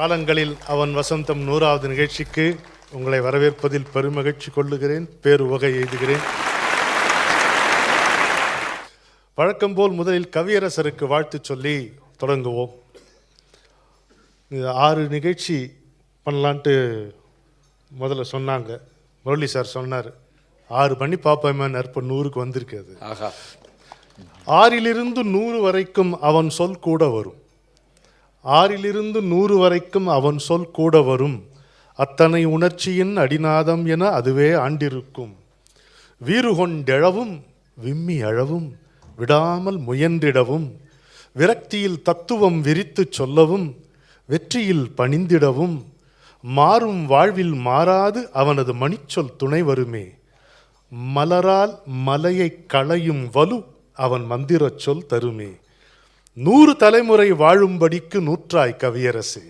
காலங்களில் அவன் வசந்தம் 100வது நிகழ்ச்சிக்கு உங்களை வரவேற்பதில் பெருமகிழ்ச்சி கொள்ளுகிறேன், பேருவகை எய்துகிறேன். வழக்கம்போல் முதலில் கவியரசருக்கு வாழ்த்து சொல்லி தொடங்குவோம். 6 நிகழ்ச்சி பண்ணலான்ட்டு முதல்ல சொன்னாங்க. முரளி சார் சொன்னார் 6 பண்ணி பார்ப்போமேன்னு. இப்போ 100க்கு வந்திருக்கு. அது 6லிருந்து 100 வரைக்கும் அவன் சொல் கூட வரும். 6லிருந்து 100 வரைக்கும் அவன் சொல் கூட வரும். அத்தனை உணர்ச்சியின் அடிநாதம் என அதுவே ஆண்டிருக்கும். வீறுகொண்டெழவும் விம்மி அழவும் விடாமல் முயன்றிடவும் விரக்தியில் தத்துவம் விரித்து சொல்லவும் வெற்றியில் பணிந்திடவும் மாறும் வாழ்வில் மாறாது அவனது மணிச்சொல் துணை வருமே. மலரால் மலையை களையும் வலு அவன் மந்திரச் சொல் தருமே. 100 தலைமுறை வாழும்படிக்கு நூற்றாய் கவியரசே,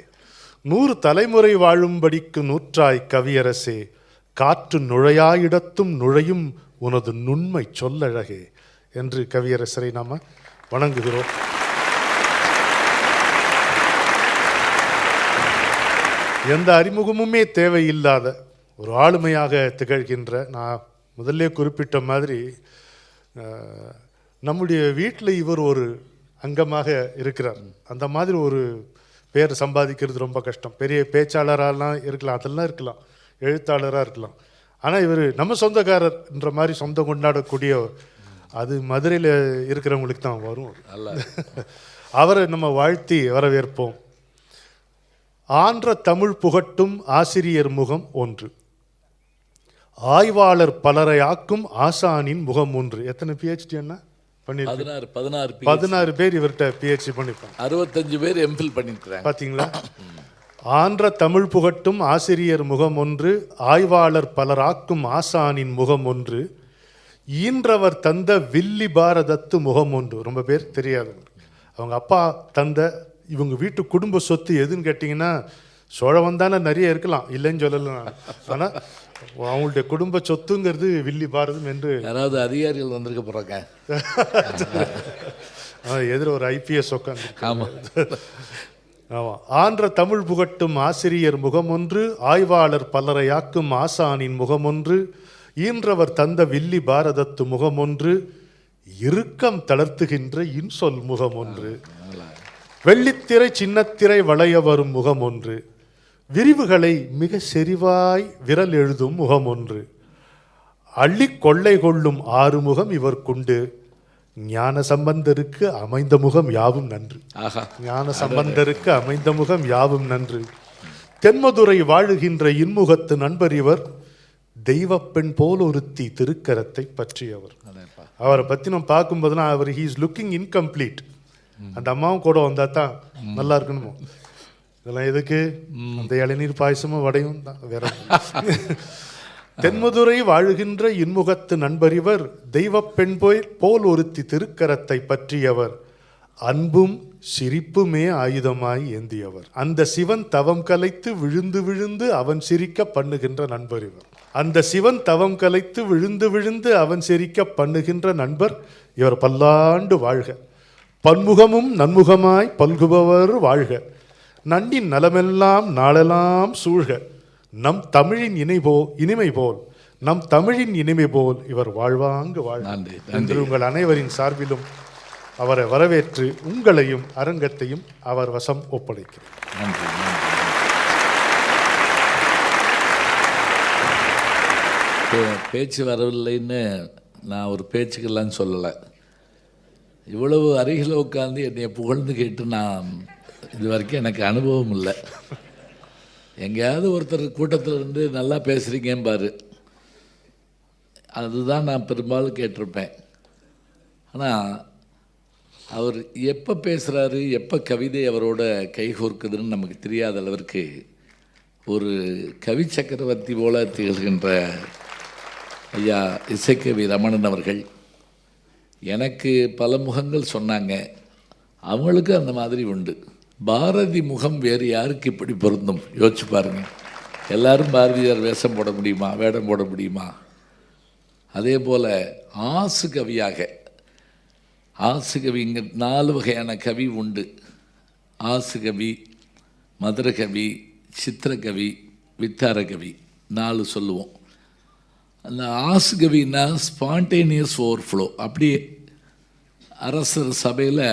100 தலைமுறை வாழும்படிக்கு நூற்றாய் கவியரசே, காற்று நுழையாயிடத்தும் நுழையும் உனது நுண்மை சொல்லழகே என்று கவியரசரை நாம் வணங்குகிறோம். எந்த அறிமுகமுமே தேவையில்லாத ஒரு ஆளுமையாக திகழ்கின்ற, நான் முதல்ல குறிப்பிட்ட மாதிரி நம்முடைய வீட்டில் இவர் ஒரு அங்கமாக இருக்கிறார். அந்த மாதிரி ஒரு பேர் சம்பாதிக்கிறது ரொம்ப கஷ்டம். பெரிய பேச்சாளராலாம் இருக்கலாம், அதெல்லாம் இருக்கலாம், எழுத்தாளராக இருக்கலாம். ஆனால் இவர் நம்ம சொந்தக்காரர் என்ற மாதிரி சொந்தம் கொண்டாடக்கூடிய, அது மதுரையில் இருக்கிறவங்களுக்கு தான் வரும். அவரை நம்ம வாழ்த்தி வரவேற்போம். ஆன்ற தமிழ் புகட்டும் ஆசிரியர் முகம் ஒன்று, ஆய்வாளர் பலரை ஆக்கும் ஆசானின் முகம் ஒன்று. எத்தனை PhD என்ன பண்ணி? 16 பேர் இவர்கிட்ட PhD பண்ணிருப்பாங்க. 65 பேர் MPhil பண்ணிருக்காங்க. பாத்தீங்களா? ஆன்ற தமிழ் புகட்டும் ஆசிரியர் முகம் ஒன்று, ஆய்வாளர் பலராக்கும் ஆசானின் முகம் ஒன்று, ஈன்றவர் தந்த வில்லி பாரதத்து முகம் ஒன்று. ரொம்ப பேர் தெரியாது. அவங்க அப்பா தந்த, இவங்க வீட்டு குடும்ப சொத்து எதுன்னு கேட்டிங்கன்னா, சோழவன் தானே நிறைய இருக்கலாம், இல்லைன்னு சொல்லலாம். ஆனால் அவங்களுடைய குடும்ப சொத்துங்கிறது வில்லி பாரதம் என்று. யாராவது அதிகாரிகள் வந்திருக்க போறாங்க. எதிர ஒரு IPS உட்காந்து. ஆமாம். ஆன்ற தமிழ் புகட்டும் ஆசிரியர் முகம் ஒன்று, ஆய்வாளர் பலரையாக்கும் ஆசானின் முகம் ஒன்று, ஈன்றவர் தந்த வில்லி பாரதத்து முகம் ஒன்று, இறுக்கம் தளர்த்துகின்ற இன்சொல் முகம் ஒன்று, வெள்ளித்திரை சின்னத்திரை வளைய வரும் முகம் ஒன்று, விரிவுகளை மிக செறிவாய் விரல் எழுதும் முகம் ஒன்று, அள்ளி கொள்ளை கொள்ளும் 6 முகம் இவர் கொண்டு, ஞான சம்பந்தருக்கு அமைந்த முகம் யாவும் நன்று. ஞான சம்பந்தருக்கு அமைந்த முகம் யாவும் நன்று. தென்மதுரை வாழுகின்ற இன்முகத்து நண்பர் இவர், தெய்வ பெண் போல் ஒருத்தி திருக்கரத்தை பற்றியவர். அவரை பற்றி நம்ம பார்க்கும்போதுனா அவர் ஹீ இஸ் லுக்கிங் இன்கம்ப்ளீட். அந்த அம்மாவும் கூட வந்தா தான் நல்லா இருக்கணுமோ. இதெல்லாம் எதுக்கு? அந்த இளநீர் பாயசமும் வடையும் தான், வேற. தென்மதுரை வாழுகின்ற இன்முகத்து நண்பர் இவர், தெய்வ பெண் போல் ஒருத்தி திருக்கரத்தை பற்றியவர், அன்பும் சிரிப்புமே ஆயுதமாய் ஏந்தியவர், அந்த சிவன் தவம் கலைத்து விழுந்து விழுந்து அவன் சிரிக்க பண்ணுகின்ற நண்பர் இவர். அந்த சிவன் தவம் கலைத்து விழுந்து விழுந்து அவன் சிரிக்க பண்ணுகின்ற நண்பர் இவர். பல்லாண்டு வாழ்க, பன்முகமும் நன்முகமாய் பல்குபவர் வாழ்க, நண்டின் நலமெல்லாம் நாளெல்லாம் சூழ்க, நம் தமிழின் இனிமை போல் நம் தமிழின் இனிமை போல் இவர் வாழ்வாங்கு வாழ்க என்று உங்கள் அனைவரின் சார்பிலும் அவரை வரவேற்று உங்களையும் அரங்கத்தையும் அவர் வசம் ஒப்படைக்கிறேன். நன்றி. பேச்சு வரவில்லைன்னு நான் ஒரு பேச்சுக்கெல்லாம் சொல்லலை. இவ்வளவு அருகில் உட்காந்து என்னை புகழ்ந்து கேட்டு நான் இது வரைக்கும் எனக்கு அனுபவம் இல்லை. எங்கேயாவது ஒருத்தர் கூட்டத்தில் இருந்து நல்லா பேசுகிறீங்கம்பாரு, அதுதான் நான் பெரும்பாலும் கேட்டிருப்பேன். ஆனால் அவர் எப்போ பேசுகிறாரு, எப்போ கவிதை அவரோட கைகோர்க்குதுன்னு நமக்கு தெரியாத அளவிற்கு ஒரு கவி சக்கரவர்த்தி போல திகழ்கின்ற ஐயா இசைக்கவி ரமணன் அவர்கள். எனக்கு பல முகங்கள் சொன்னாங்க, அவங்களுக்கு அந்த மாதிரி உண்டு. பாரதி முகம் வேறு யாருக்கு இப்படி பொருந்தும்? யோசிச்சு பாருங்கள். எல்லாரும் பாரதியார் வேஷம் போட முடியுமா, வேடம் போட முடியுமா? அதே போல் ஆசு கவியாக, ஆசு கவிங்க 4 வகையான கவி உண்டு. ஆசு கவி, மதுரகவி, சித்திரகவி, வித்தாரகவி 4 சொல்லுவோம். அந்த ஆசுகவின்னா ஸ்பான்டேனியஸ் ஓவர்ஃப்ளோ. அப்படியே அரசர் சபையில்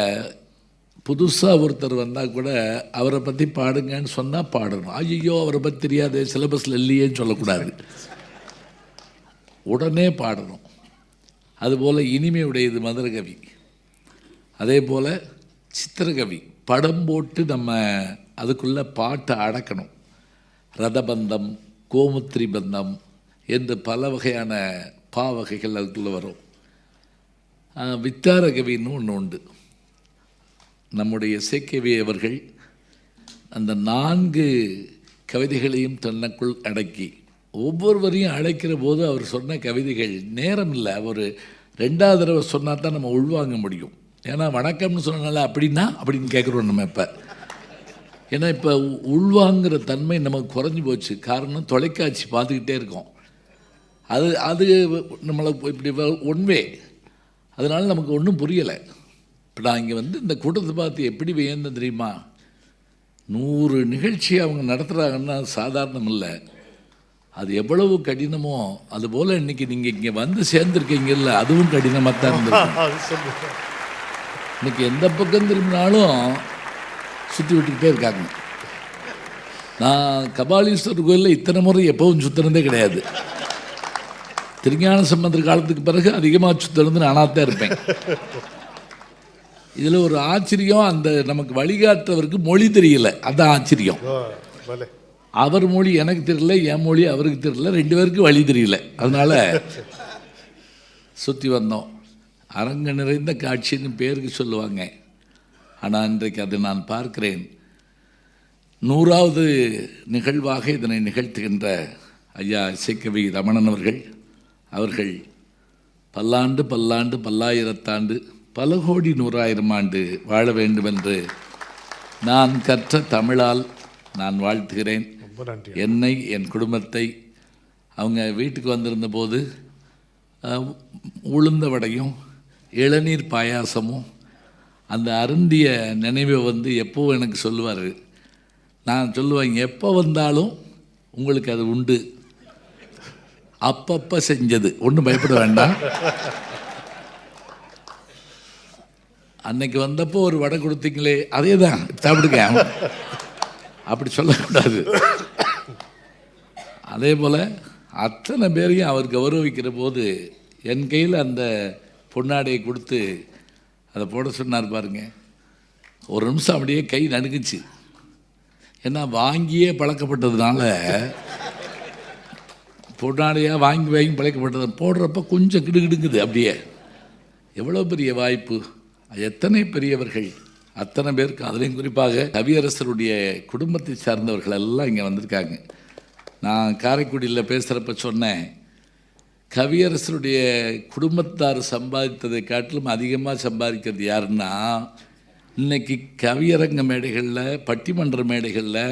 புதுசாக ஒருத்தர் வந்தால் கூட அவரை பற்றி பாடுங்கன்னு சொன்னால் பாடணும். ஐயோ அவரை பற்றி தெரியாது, சிலபஸில் இல்லையேன்னு சொல்லக்கூடாது, உடனே பாடணும். அதுபோல் இனிமையுடையது மதுரகவி. அதே போல் சித்திரகவி படம் போட்டு நம்ம அதுக்குள்ளே பாட்டை அடக்கணும். ரதபந்தம், கோமுத்திரி பந்தம் என்று பல வகையான பாவகைகள் அதுக்குள்ளே வரும். வித்தாரகவின்னு ஒன்று உண்டு. நம்முடைய சேக்கவி அவர்கள் அந்த 4 கவிதைகளையும் தன்னுக்குள் அடக்கி ஒவ்வொருவரையும் அழைக்கிற போது அவர் சொன்ன கவிதைகள் நேரம் இல்லை, அவர் 2வது தடவை சொன்னால் தான் நம்ம உள்வாங்க முடியும். ஏன்னா வணக்கம்னு சொன்னனால அப்படின்னா அப்படின்னு கேட்குறோம் நம்ம. இப்போ ஏன்னா இப்போ உள்வாங்கிற தன்மை நமக்கு குறைஞ்சி போச்சு. காரணம் தொலைக்காட்சி பார்த்துக்கிட்டே இருக்கோம். அது நம்மளை இப்படி ஒன்வே, அதனால் நமக்கு ஒன்றும் புரியலை. இப்போ நான் இங்கே இந்த கூட்டத்தை பார்த்து எப்படி வியந்தேன் தெரியுமா? 100 நிகழ்ச்சி அவங்க நடத்துகிறாங்கன்னா சாதாரணம் இல்லை. அது எவ்வளவு கடினமோ அதுபோல் இன்றைக்கி நீங்கள் இங்கே வந்து சேர்ந்துருக்கீங்கல்ல, அதுவும் கடினமாக தான் இருந்திருக்கு. இன்றைக்கி எந்த பக்கம் திரும்பினாலும் சுற்றி விட்டுக்கிட்டே இருக்காங்க. நான் கபாலீஸ்வரர் கோயிலில் இத்தனை முறை எப்பவும் சுற்றுனதே கிடையாது. திருஞான சம்பந்தர் காலத்துக்கு பிறகு அதிகமாக சுற்றுறது நானாகத்தான் இருப்பேன். இதில் ஒரு ஆச்சரியம், அந்த நமக்கு வழிகாட்டுறவருக்கு மொழி தெரியல, அதுதான் ஆச்சரியம். அவர் மொழி எனக்கு தெரியல, என் மொழி அவருக்கு தெரியல, 2 பேருக்கு வழி தெரியல. அதனால் சுற்றி வந்தோம். அரங்கு நிறைந்த காட்சின்னு பேருக்கு சொல்லுவாங்க. ஆனால் இன்றைக்கு அதை நான் பார்க்கிறேன். 100வது நிகழ்வாக இதனை நிகழ்த்துகின்ற ஐயா இசைக்கவி ரமணன் அவர்கள் பல்லாண்டு பல்லாண்டு பல்லாயிரத்தாண்டு பல கோடி 100,000 ஆண்டு வாழ வேண்டும் என்று நான் கற்ற தமிழால் நான் வாழ்த்துகிறேன். என்னை, என் குடும்பத்தை. அவங்க வீட்டுக்கு வந்திருந்த போது உளுந்த வடையும் இளநீர் பாயாசமும் அந்த அருந்திய நினைவை எப்போவும் எனக்கு சொல்லுவார். நான் சொல்லுவேன், எப்போ வந்தாலும் உங்களுக்கு அது உண்டு, அப்பப்போ செஞ்சது, ஒன்றும் பயப்பட வேண்டாம். அன்னைக்கு வந்தப்போ ஒரு வடை கொடுத்தீங்களே அதே தான் சாப்பிடுங்க, அப்படி சொல்லக்கூடாது. அதே போல் அத்தனை பேரையும் அவர் கௌரவிக்கிற போது என் கையில் அந்த பொன்னாடையை கொடுத்து அதை போட சொன்னார் பாருங்க. ஒரு நிமிஷம் அப்படியே கை நடுங்குச்சு. ஏன்னா வாங்கியே பழக்கப்பட்டதுனால, பொன்னாடையாக வாங்கி வாங்கி பழக்கப்பட்டது, போடுறப்ப கொஞ்சம் கிடுகிடுங்குது. அப்படியே எவ்வளோ பெரிய வாய்ப்பு, எத்தனை பெரியவர்கள், அத்தனை பேருக்கு. அதுலேயும் குறிப்பாக கவியரசருடைய குடும்பத்தை சார்ந்தவர்கள் எல்லாம் இங்கே வந்திருக்காங்க. நான் காரைக்குடியில் பேசுகிறப்ப சொன்னேன், கவியரசருடைய குடும்பத்தார் சம்பாதித்ததை காட்டிலும் அதிகமாக சம்பாதிக்கிறது யாருன்னா, இன்றைக்கி கவியரங்க மேடைகளில், பட்டிமன்ற மேடைகளில்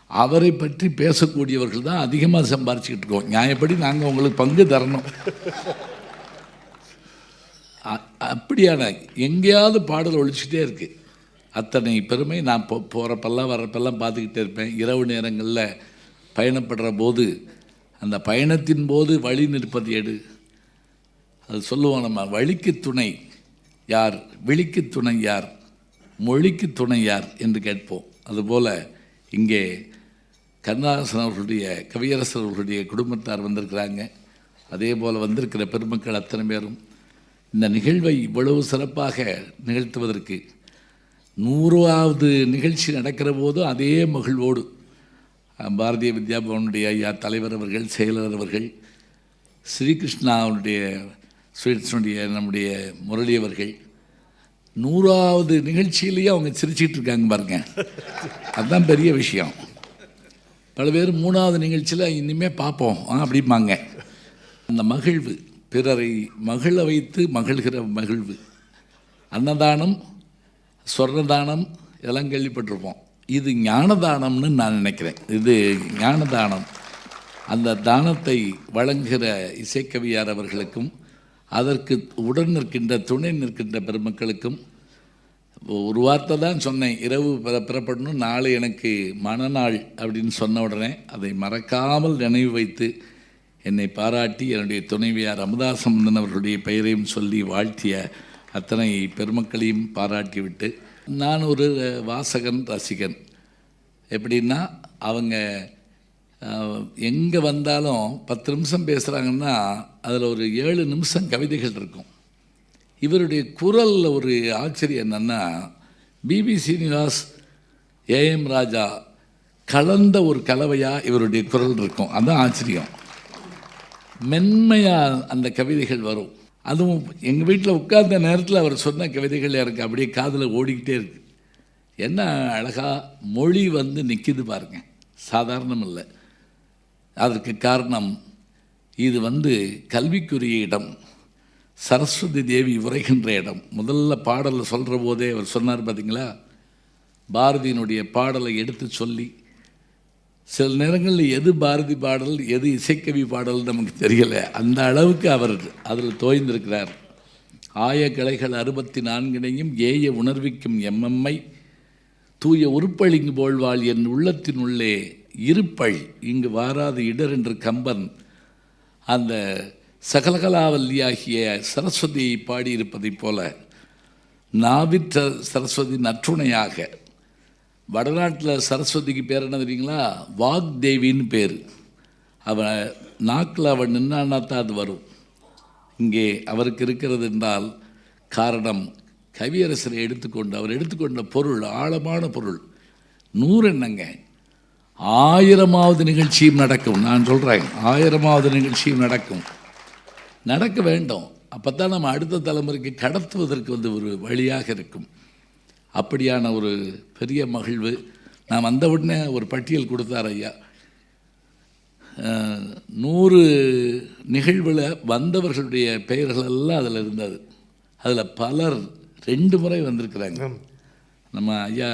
அவரை பற்றி பேசக்கூடியவர்கள் தான் அதிகமாக சம்பாரிச்சுக்கிட்டு இருக்கோம். நியாயப்படி நாங்கள் உங்களுக்கு பங்கு தரணும். அப்படியான எங்கேயாவது பாடல் ஒழிச்சிட்டே இருக்குது. அத்தனை பெருமை. நான் போகிறப்பெல்லாம் வர்றப்பெல்லாம் பார்த்துக்கிட்டே இருப்பேன். இரவு நேரங்களில் பயணப்படுற போது, அந்த பயணத்தின் போது வழி நிற்பது எடு. அது சொல்லுவோம் நம்ம, வழிக்கு துணை யார், விழிக்கு துணை யார், மொழிக்கு துணை யார் என்று கேட்போம். அதுபோல் இங்கே கண்ணதாசன் அவர்களுடைய, கவியரசர் அவர்களுடைய குடும்பத்தார் வந்திருக்கிறாங்க. அதே போல் வந்திருக்கிற பெருமக்கள் அத்தனை பேரும் இந்த நிகழ்வை இவ்வளவு சிறப்பாக நிகழ்த்துவதற்கு 100வது நிகழ்ச்சி நடக்கிற போதும் அதே மகிழ்வோடு பாரதிய வித்யா பவனுடைய ஐயா தலைவர் அவர்கள், செயலர் அவர்கள், ஸ்ரீகிருஷ்ணாவுடைய ஸ்வீட்ஸுடைய நம்முடைய முரளி அவர்கள் 100வது நிகழ்ச்சியிலேயே அவங்க சிரிச்சிட்டு இருக்காங்க பாருங்க. அதுதான் பெரிய விஷயம். பல பேர் 3வது நிகழ்ச்சியில் இனிமேல் பார்ப்போம் அப்படிம்பாங்க. அந்த மகிழ்வு, பிறரை மகிழ வைத்து மகிழ்கிற மகிழ்வு. அன்னதானம், சொர்ணதானம் இதெல்லாம் கேள்விப்பட்டிருப்போம். இது ஞானதானம்னு நான் நினைக்கிறேன். இது ஞானதானம். அந்த தானத்தை வழங்குகிற இசைக்கவியார் அவர்களுக்கும், அதற்கு உடன் நிற்கின்ற, துணை நிற்கின்ற பெருமக்களுக்கும் ஒரு வார்த்தை தான் சொன்னேன், இரவு புறப்படணும், நாளை எனக்கு மணநாள் அப்படின்னு சொன்ன உடனே அதை மறக்காமல் நினைவு வைத்து என்னை பாராட்டி என்னுடைய துணைவியார் அமுதாசம்பந்தன் அவர்களுடைய பெயரையும் சொல்லி வாழ்த்திய அத்தனை பெருமக்களையும் பாராட்டிவிட்டு, நான் ஒரு வாசகன் ரசிகன். எப்படின்னா அவங்க எங்கே வந்தாலும் 10 நிமிஷம் பேசுகிறாங்கன்னா அதில் ஒரு 7 நிமிஷம் கவிதைகள் இருக்கும். இவருடைய குரலில் ஒரு ஆச்சரியம் என்னென்னா, பிபி சீனிவாஸ், ஏஎம் ராஜா கலந்த ஒரு கலவையாக இவருடைய குரல் இருக்கும். அதுதான் ஆச்சரியம். மென்மையாக அந்த கவிதைகள் வரும். அதுவும் எங்கள் வீட்டில் உட்கார்ந்த நேரத்தில் அவர் சொன்ன கவிதைகள் எனக்கு அப்படியே காதில் ஓடிக்கிட்டே இருக்குது. என்ன அழகாக மொழி வந்து நிற்கிது பாருங்க, சாதாரணம் இல்லை. அதற்கு காரணம் இது வந்து கல்விக்குரிய இடம், சரஸ்வதி தேவி உரைகின்ற இடம். முதல்ல பாடலை சொல்கிற போதே அவர் சொன்னார் பார்த்தீங்களா, பாரதியினுடைய பாடலை எடுத்து சொல்லி, சில நேரங்களில் எது பாரதி பாடல் எது இசைக்கவி பாடல் நமக்கு தெரியலை, அந்த அளவுக்கு அவர் அதில் தோய்ந்திருக்கிறார். ஆய கலைகள் 64 ஏய உணர்விக்கும் எம்எம்மை தூய உருப்பழிங்கு போழ்வாள் என் உள்ளத்தின் உள்ளே இருப்பள் இங்கு வாராத இடர் என்று கம்பன் அந்த சகலகலாவல்லியாகிய சரஸ்வதியை பாடியிருப்பதைப் போல நாவிற்ற சரஸ்வதி நற்றுணையாக. வடநாட்டில் சரஸ்வதிக்கு பேர் என்ன தெரியுங்களா? வாக்தேவின்னு பேர். அவன் நாக்கில் அவன் நின்னான்னா தான் அது வரும். இங்கே அவருக்கு இருக்கிறது என்றால் காரணம் கவியரசரை எடுத்துக்கொண்டு அவர் எடுத்துக்கொண்ட பொருள் ஆழமான பொருள். 100 என்னங்க, 1000வது நிகழ்ச்சியும் நடக்கும். நான் சொல்கிறேன், 1000வது நிகழ்ச்சியும் நடக்க வேண்டும். அப்போ தான் நம்ம அடுத்த தலைமுறைக்கு கடத்துவதற்கு வந்து ஒரு வழியாக இருக்கும். அப்படியான ஒரு பெரிய மகிழ்வு. நான் வந்த உடனே ஒரு பட்டியல் கொடுத்தார் ஐயா. 100 நிகழ்வில் வந்தவர்களுடைய பெயர்கள் எல்லாம் அதில் இருந்தது. அதில் பலர் 2 முறை வந்திருக்கிறாங்க. நம்ம ஐயா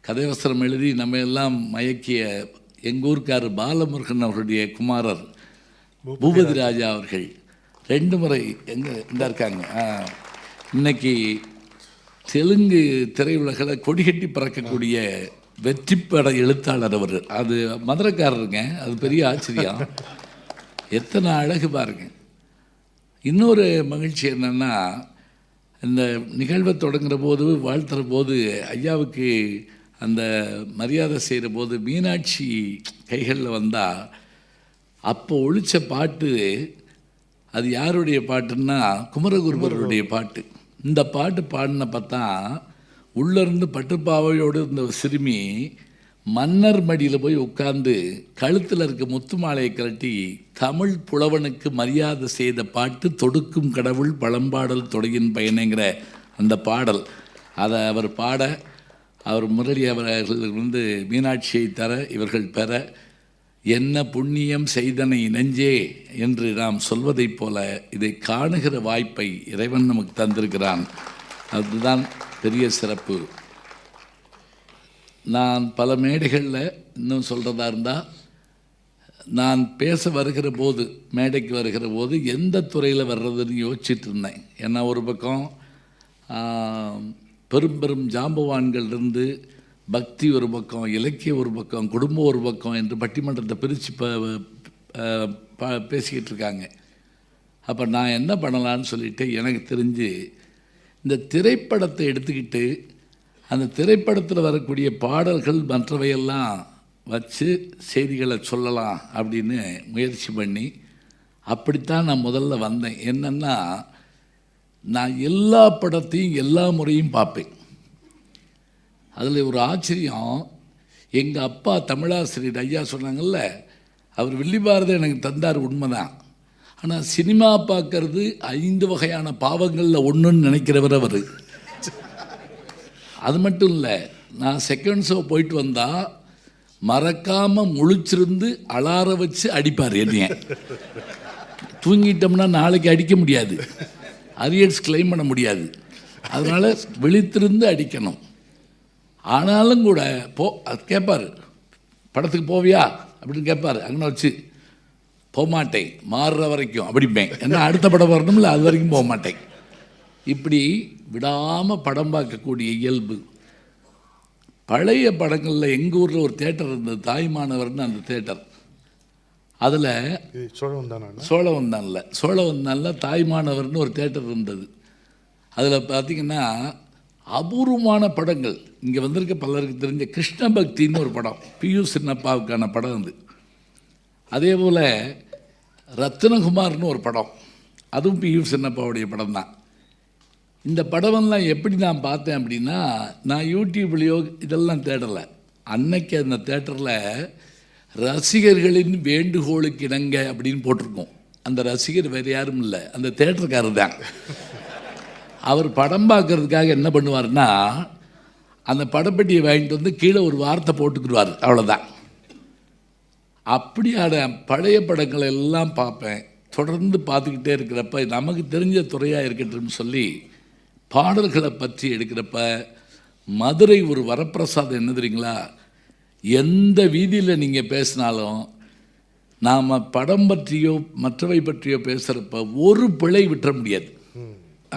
கதைவசனம் எழுதி நம்ம எல்லாம் மயக்கிய எங்கள் ஊருக்கார் பாலமுருகன் அவர்களுடைய குமாரர் பூபதி ராஜா அவர்கள் 2 முறை எங்கே இந்த இருக்காங்க. இன்னைக்கு தெலுங்கு திரையுலகில் கொடிகட்டி பறக்கக்கூடிய வெற்றிப்பட எழுத்தாளர் அவர். அது மதுரைக்காரருங்க. அது பெரிய ஆச்சரியம். எத்தனை அழகு பாருங்க. இன்னொரு மகிழ்ச்சி என்னென்னா, இந்த நிகழ்வை தொடங்குகிற போது வாழ்த்துற போது ஐயாவுக்கு அந்த மரியாதை செய்கிற போது மீனாட்சி கைகளில் வந்தால் அப்போ ஒழித்த பாட்டு அது யாருடைய பாட்டுன்னா குமரகுருபருடைய பாட்டு. இந்த பாட்டு பாடின பார்த்தா உள்ளேருந்து பட்டுப்பாவையோடு இருந்த சிறுமி மன்னர் மடியில் போய் உட்கார்ந்து கழுத்தில் இருக்க முத்து மாலையை கழட்டி தமிழ் புலவனுக்கு மரியாதை செய்த பாட்டு தொடுக்கும் கடவுள் பழம்பாடல் தொடையின் பயனைங்கிற அந்த பாடல். அதை அவர் பாட, அவர் முரளி அவர்கள் வந்து மீனாட்சியை தர இவர்கள் பெற, என்ன புண்ணியம் செய்தனை நெஞ்சே என்று நாம் சொல்வதைப் போல இதை காணுகிற வாய்ப்பை இறைவன் நமக்கு தந்திருக்கிறான். அதுதான் பெரிய சிறப்பு. நான் பல மேடைகளில் இன்னும் சொல்கிறதா இருந்தால், நான் பேச வருகிற போது மேடைக்கு வருகிற போது எந்த துறையில் வர்றதுன்னு யோசிச்சுட்டு இருந்தேன். ஏன்னா ஒரு பக்கம் பெரும் பெரும் ஜாம்பவான்கள்லேருந்து பக்தி ஒரு பக்கம், இலக்கியம் ஒரு பக்கம், குடும்பம் ஒரு பக்கம் என்று பட்டிமன்றத்தை பிரித்து பேசிக்கிட்டு இருக்காங்க. அப்போ நான் என்ன பண்ணலான்னு சொல்லிட்டு எனக்கு தெரிஞ்சு இந்த திரைப்படத்தை எடுத்துக்கிட்டு அந்த திரைப்படத்தில் வரக்கூடிய பாடல்கள் மற்றவையெல்லாம் வச்சு செய்திகளை சொல்லலாம் அப்படின்னு முயற்சி பண்ணி அப்படித்தான் நான் முதல்ல வந்தேன். என்னென்னா, நான் எல்லா படத்தையும் எல்லா முறையும் பார்ப்பேன். அதில் ஒரு ஆச்சரியம், எங்கள் அப்பா தமிழாசிரியர் ஐயா சொன்னாங்கல்ல, அவர் வில்லிபாரதி எனக்கு தந்தார், உண்மைதான். ஆனால் சினிமா பார்க்கறது 5 வகையான பாவங்களில் ஒன்றுன்னு நினைக்கிறவர் அவர். அது மட்டும் இல்லை, நான் செகண்ட் ஷோ போயிட்டு வந்தால் மறக்காமல் முழிச்சிருந்து அலார வச்சு அடிப்பார் என்னைய. தூங்கிட்டோம்னா நாளைக்கு அடிக்க முடியாது, அரியர்ஸ் கிளைம் பண்ண முடியாது. அதனால் விழித்திருந்து அடிக்கணும். ஆனாலும் கூட கேட்பார், படத்துக்கு போவியா அப்படின்னு கேட்பார். அங்கே வச்சு போக மாட்டேன், மாறுற வரைக்கும் அப்படிப்பேன். ஏன்னா அடுத்த படம் வரணும்ல, அது வரைக்கும் போக மாட்டேன். இப்படி விடாமல் படம் பார்க்கக்கூடிய இயல்பு. பழைய படங்களில் எங்கள் ஊரில் ஒரு தேட்டர் இருந்தது, தாய்மானவர்னு அந்த தேட்டர். அதில் சோழவந்தானில் தாய்மானவர்னு ஒரு தேட்டர் இருந்தது. அதில் பார்த்திங்கன்னா அபூர்வமான படங்கள். இங்கே வந்திருக்க பலருக்கு தெரிஞ்ச கிருஷ்ண பக்தின்னு ஒரு படம், பியு சின்னப்பாவுக்கான படம் அது. அதே போல் ரத்னகுமார்னு ஒரு படம், அதுவும் பியு சின்னப்பாவுடைய படம் தான். இந்த படமெல்லாம் எப்படி நான் பார்த்தேன் அப்படின்னா, நான் யூடியூப்லேயோ இதெல்லாம் தேடலை. அன்னைக்கு அந்த தேட்டரில் ரசிகர்களின் வேண்டுகோளுக்கு இணங்க அப்படின்னு போட்டிருக்கோம். அந்த ரசிகர் வேறு யாரும் இல்லை, அந்த தேட்டருக்காரர் தான். அவர் படம் பார்க்கறதுக்காக என்ன பண்ணுவார்னா, அந்த படப்பெட்டியை வாங்கிட்டு வந்து கீழே ஒரு வார்த்தை போட்டுக்கிடுவார், அவ்வளோதான். அப்படியான பழைய படங்களை எல்லாம் பார்ப்பேன். தொடர்ந்து பார்த்துக்கிட்டே இருக்கிறப்ப நமக்கு தெரிஞ்ச துறையாக இருக்கட்டும்னு சொல்லி பாடல்களை பற்றி எடுக்கிறப்ப மதுரை ஒரு வரப்பிரசாதம் என்ன தெரியுங்களா, எந்த வீதியில் நீங்கள் பேசினாலும் நாம் படம் பற்றியோ மற்றவை பற்றியோ பேசுகிறப்ப ஒரு பிழை விட்டுற முடியாது.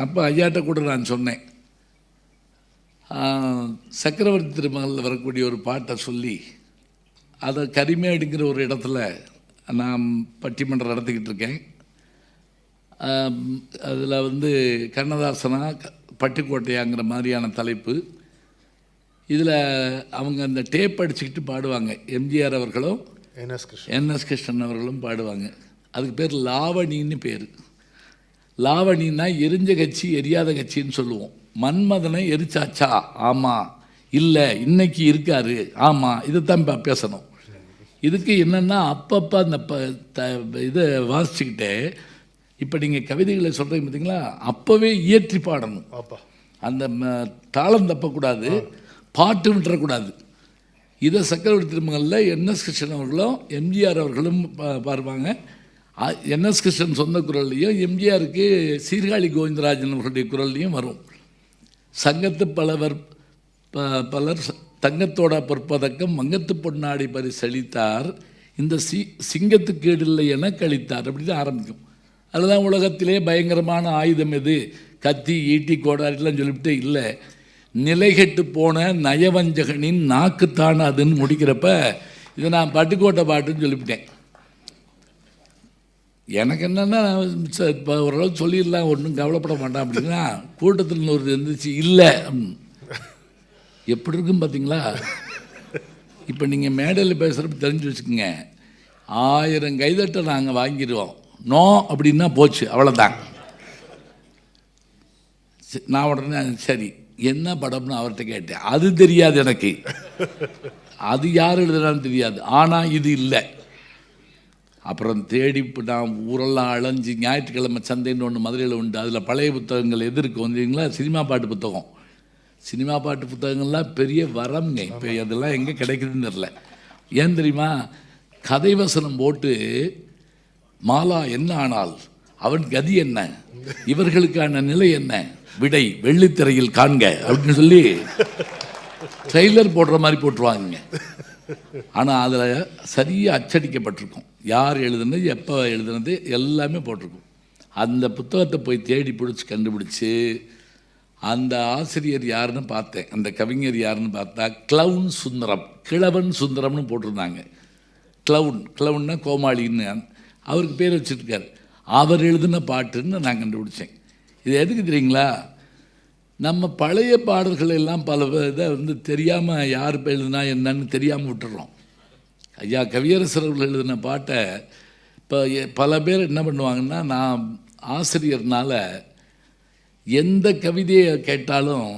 அப்போ ஐயாட்ட கூட நான் சொன்னேன், சக்கரவர்த்தி திருமகளில் வரக்கூடிய ஒரு பாட்டை சொல்லி அதை கரிமேடுங்கிற ஒரு இடத்துல நான் பட்டிமன்றம் நடத்திக்கிட்டு இருக்கேன். அதில் வந்து கண்ணதாசனா பட்டுக்கோட்டையாங்கிற மாதிரியான தலைப்பு. இதில் அவங்க அந்த டேப் அடிச்சுக்கிட்டு பாடுவாங்க. எம்ஜிஆர் அவர்களும் என்எஸ் கிருஷ்ணன் அவர்களும் பாடுவாங்க. அதுக்கு பேர் லாவணின்னு பேர். லாவணின்னா எரிஞ்ச கட்சி எரியாத கட்சின்னு சொல்லுவோம். மன்மதனை எரிச்சாச்சா, ஆமாம், இல்லை இன்னைக்கு இருக்காரு, ஆமாம், இதைத்தான் பேசணும். இதுக்கு என்னென்னா அப்பப்போ அந்த இதை வாசிச்சுக்கிட்டே, இப்போ நீங்கள் கவிதைகளை சொல்கிறீங்க பார்த்தீங்களா, அப்போவே இயற்றி பாடணும். அந்த தாளம் தப்பக்கூடாது, பாட்டு விட்டுறக்கூடாது. இதை சக்கரவர்த்தி திருமகளில் என்எஸ் கிருஷ்ணன் அவர்களும் எம்ஜிஆர் அவர்களும் பாடுவாங்க. என்எஸ் கிருஷ்ணன் சொந்த குரல்லையும் எம்ஜிஆருக்கு சீர்காழி கோவிந்தராஜன் அவர்களுடைய குரல்லையும் வரும். சங்கத்து பலர் தங்கத்தோட பொற்பதக்கம் வங்கத்து பொன்னாடி பரிசளித்தார், இந்த சிங்கத்துக்கு ஈடில்லை என கழித்தார், அப்படி தான் ஆரம்பிக்கும். அதுதான் உலகத்திலே பயங்கரமான ஆயுதம் எது, கத்தி ஈட்டி கோடாரிலாம் சொல்லிவிட்டு இல்லை, நிலைகெட்டு போன நயவஞ்சகனின் நாக்குத்தான் அதுன்னு முடிக்கிறப்ப இதை நான் பட்டுக்கோட்டை பாட்டுன்னு சொல்லிவிட்டேன். எனக்கு என்னென்னா இப்போ ஓரளவு சொல்லிடலாம், ஒன்றும் கவலைப்பட மாட்டான் அப்படின்னா, கூட்டத்தில் ஒரு இருந்துச்சு இல்லை எப்படி இருக்குன்னு பார்த்தீங்களா. இப்போ நீங்கள் மேடையில் பேசுகிறப்ப தெரிஞ்சு வச்சுக்கோங்க, 1000 கைதட்டை நாங்கள் வாங்கிடுவோம், நோ அப்படின்னா போச்சு, அவ்வளோதான். நான் உடனே சரி என்ன படம்னு அவர்கிட்ட கேட்டேன். அது தெரியாது எனக்கு, அது யார் எழுதுனான்னு தெரியாது, ஆனால் இது இல்லை. அப்புறம் தேடி நான் ஊரெல்லாம் அலைஞ்சி, ஞாயிற்றுக்கிழமை சந்தைன்னு ஒன்று மதுரையில் உண்டு, அதில் பழைய புத்தகங்கள் எது இருக்கு வந்தீங்களா, சினிமா பாட்டு புத்தகம். சினிமா பாட்டு புத்தகங்கள்லாம் பெரிய வரம்ங்க. இப்போ அதெல்லாம் எங்கே கிடைக்குதுன்னு தெரில. ஏன் தெரியுமா, கதை வசனம் போட்டு மாலா என்ன ஆனால் அவன் கதி என்ன, இவர்களுக்கான நிலை என்ன, விடை வெள்ளித்திரையில் காண்க அப்படின்னு சொல்லி ட்ரெய்லர் போடுற மாதிரி போட்டுருவாங்க. ஆனால் அதில் சரியாக அச்சடிக்கப்பட்டிருக்கும், யார் எழுதுனது, எப்போ எழுதுனது எல்லாமே போட்டிருக்கும். அந்த புத்தகத்தை போய் தேடி பிடிச்சி கண்டுபிடிச்சி அந்த ஆசிரியர் யாருன்னு பார்த்தேன், அந்த கவிஞர் யாருன்னு பார்த்தா கிளவுன் சுந்தரம், கிழவன் சுந்தரம்னு போட்டிருந்தாங்க. கிளவுன்னா கோமாளின்னு அவருக்கு பேர் வச்சுருக்கார். அவர் எழுதின பாட்டுன்னு நான் கண்டுபிடிச்சேன். இது எதுக்கு தெரியுங்களா, நம்ம பழைய பாடல்கள் எல்லாம் பல இதை வந்து தெரியாமல் யார் எழுதுனா என்னன்னு தெரியாமல் விட்டுறோம். ஐயா கவியரசர் அவர்கள் எழுதின பாட்டை இப்போ பல பேர் என்ன பண்ணுவாங்கன்னா, நான் ஆசிரியர்னால எந்த கவிதையை கேட்டாலும்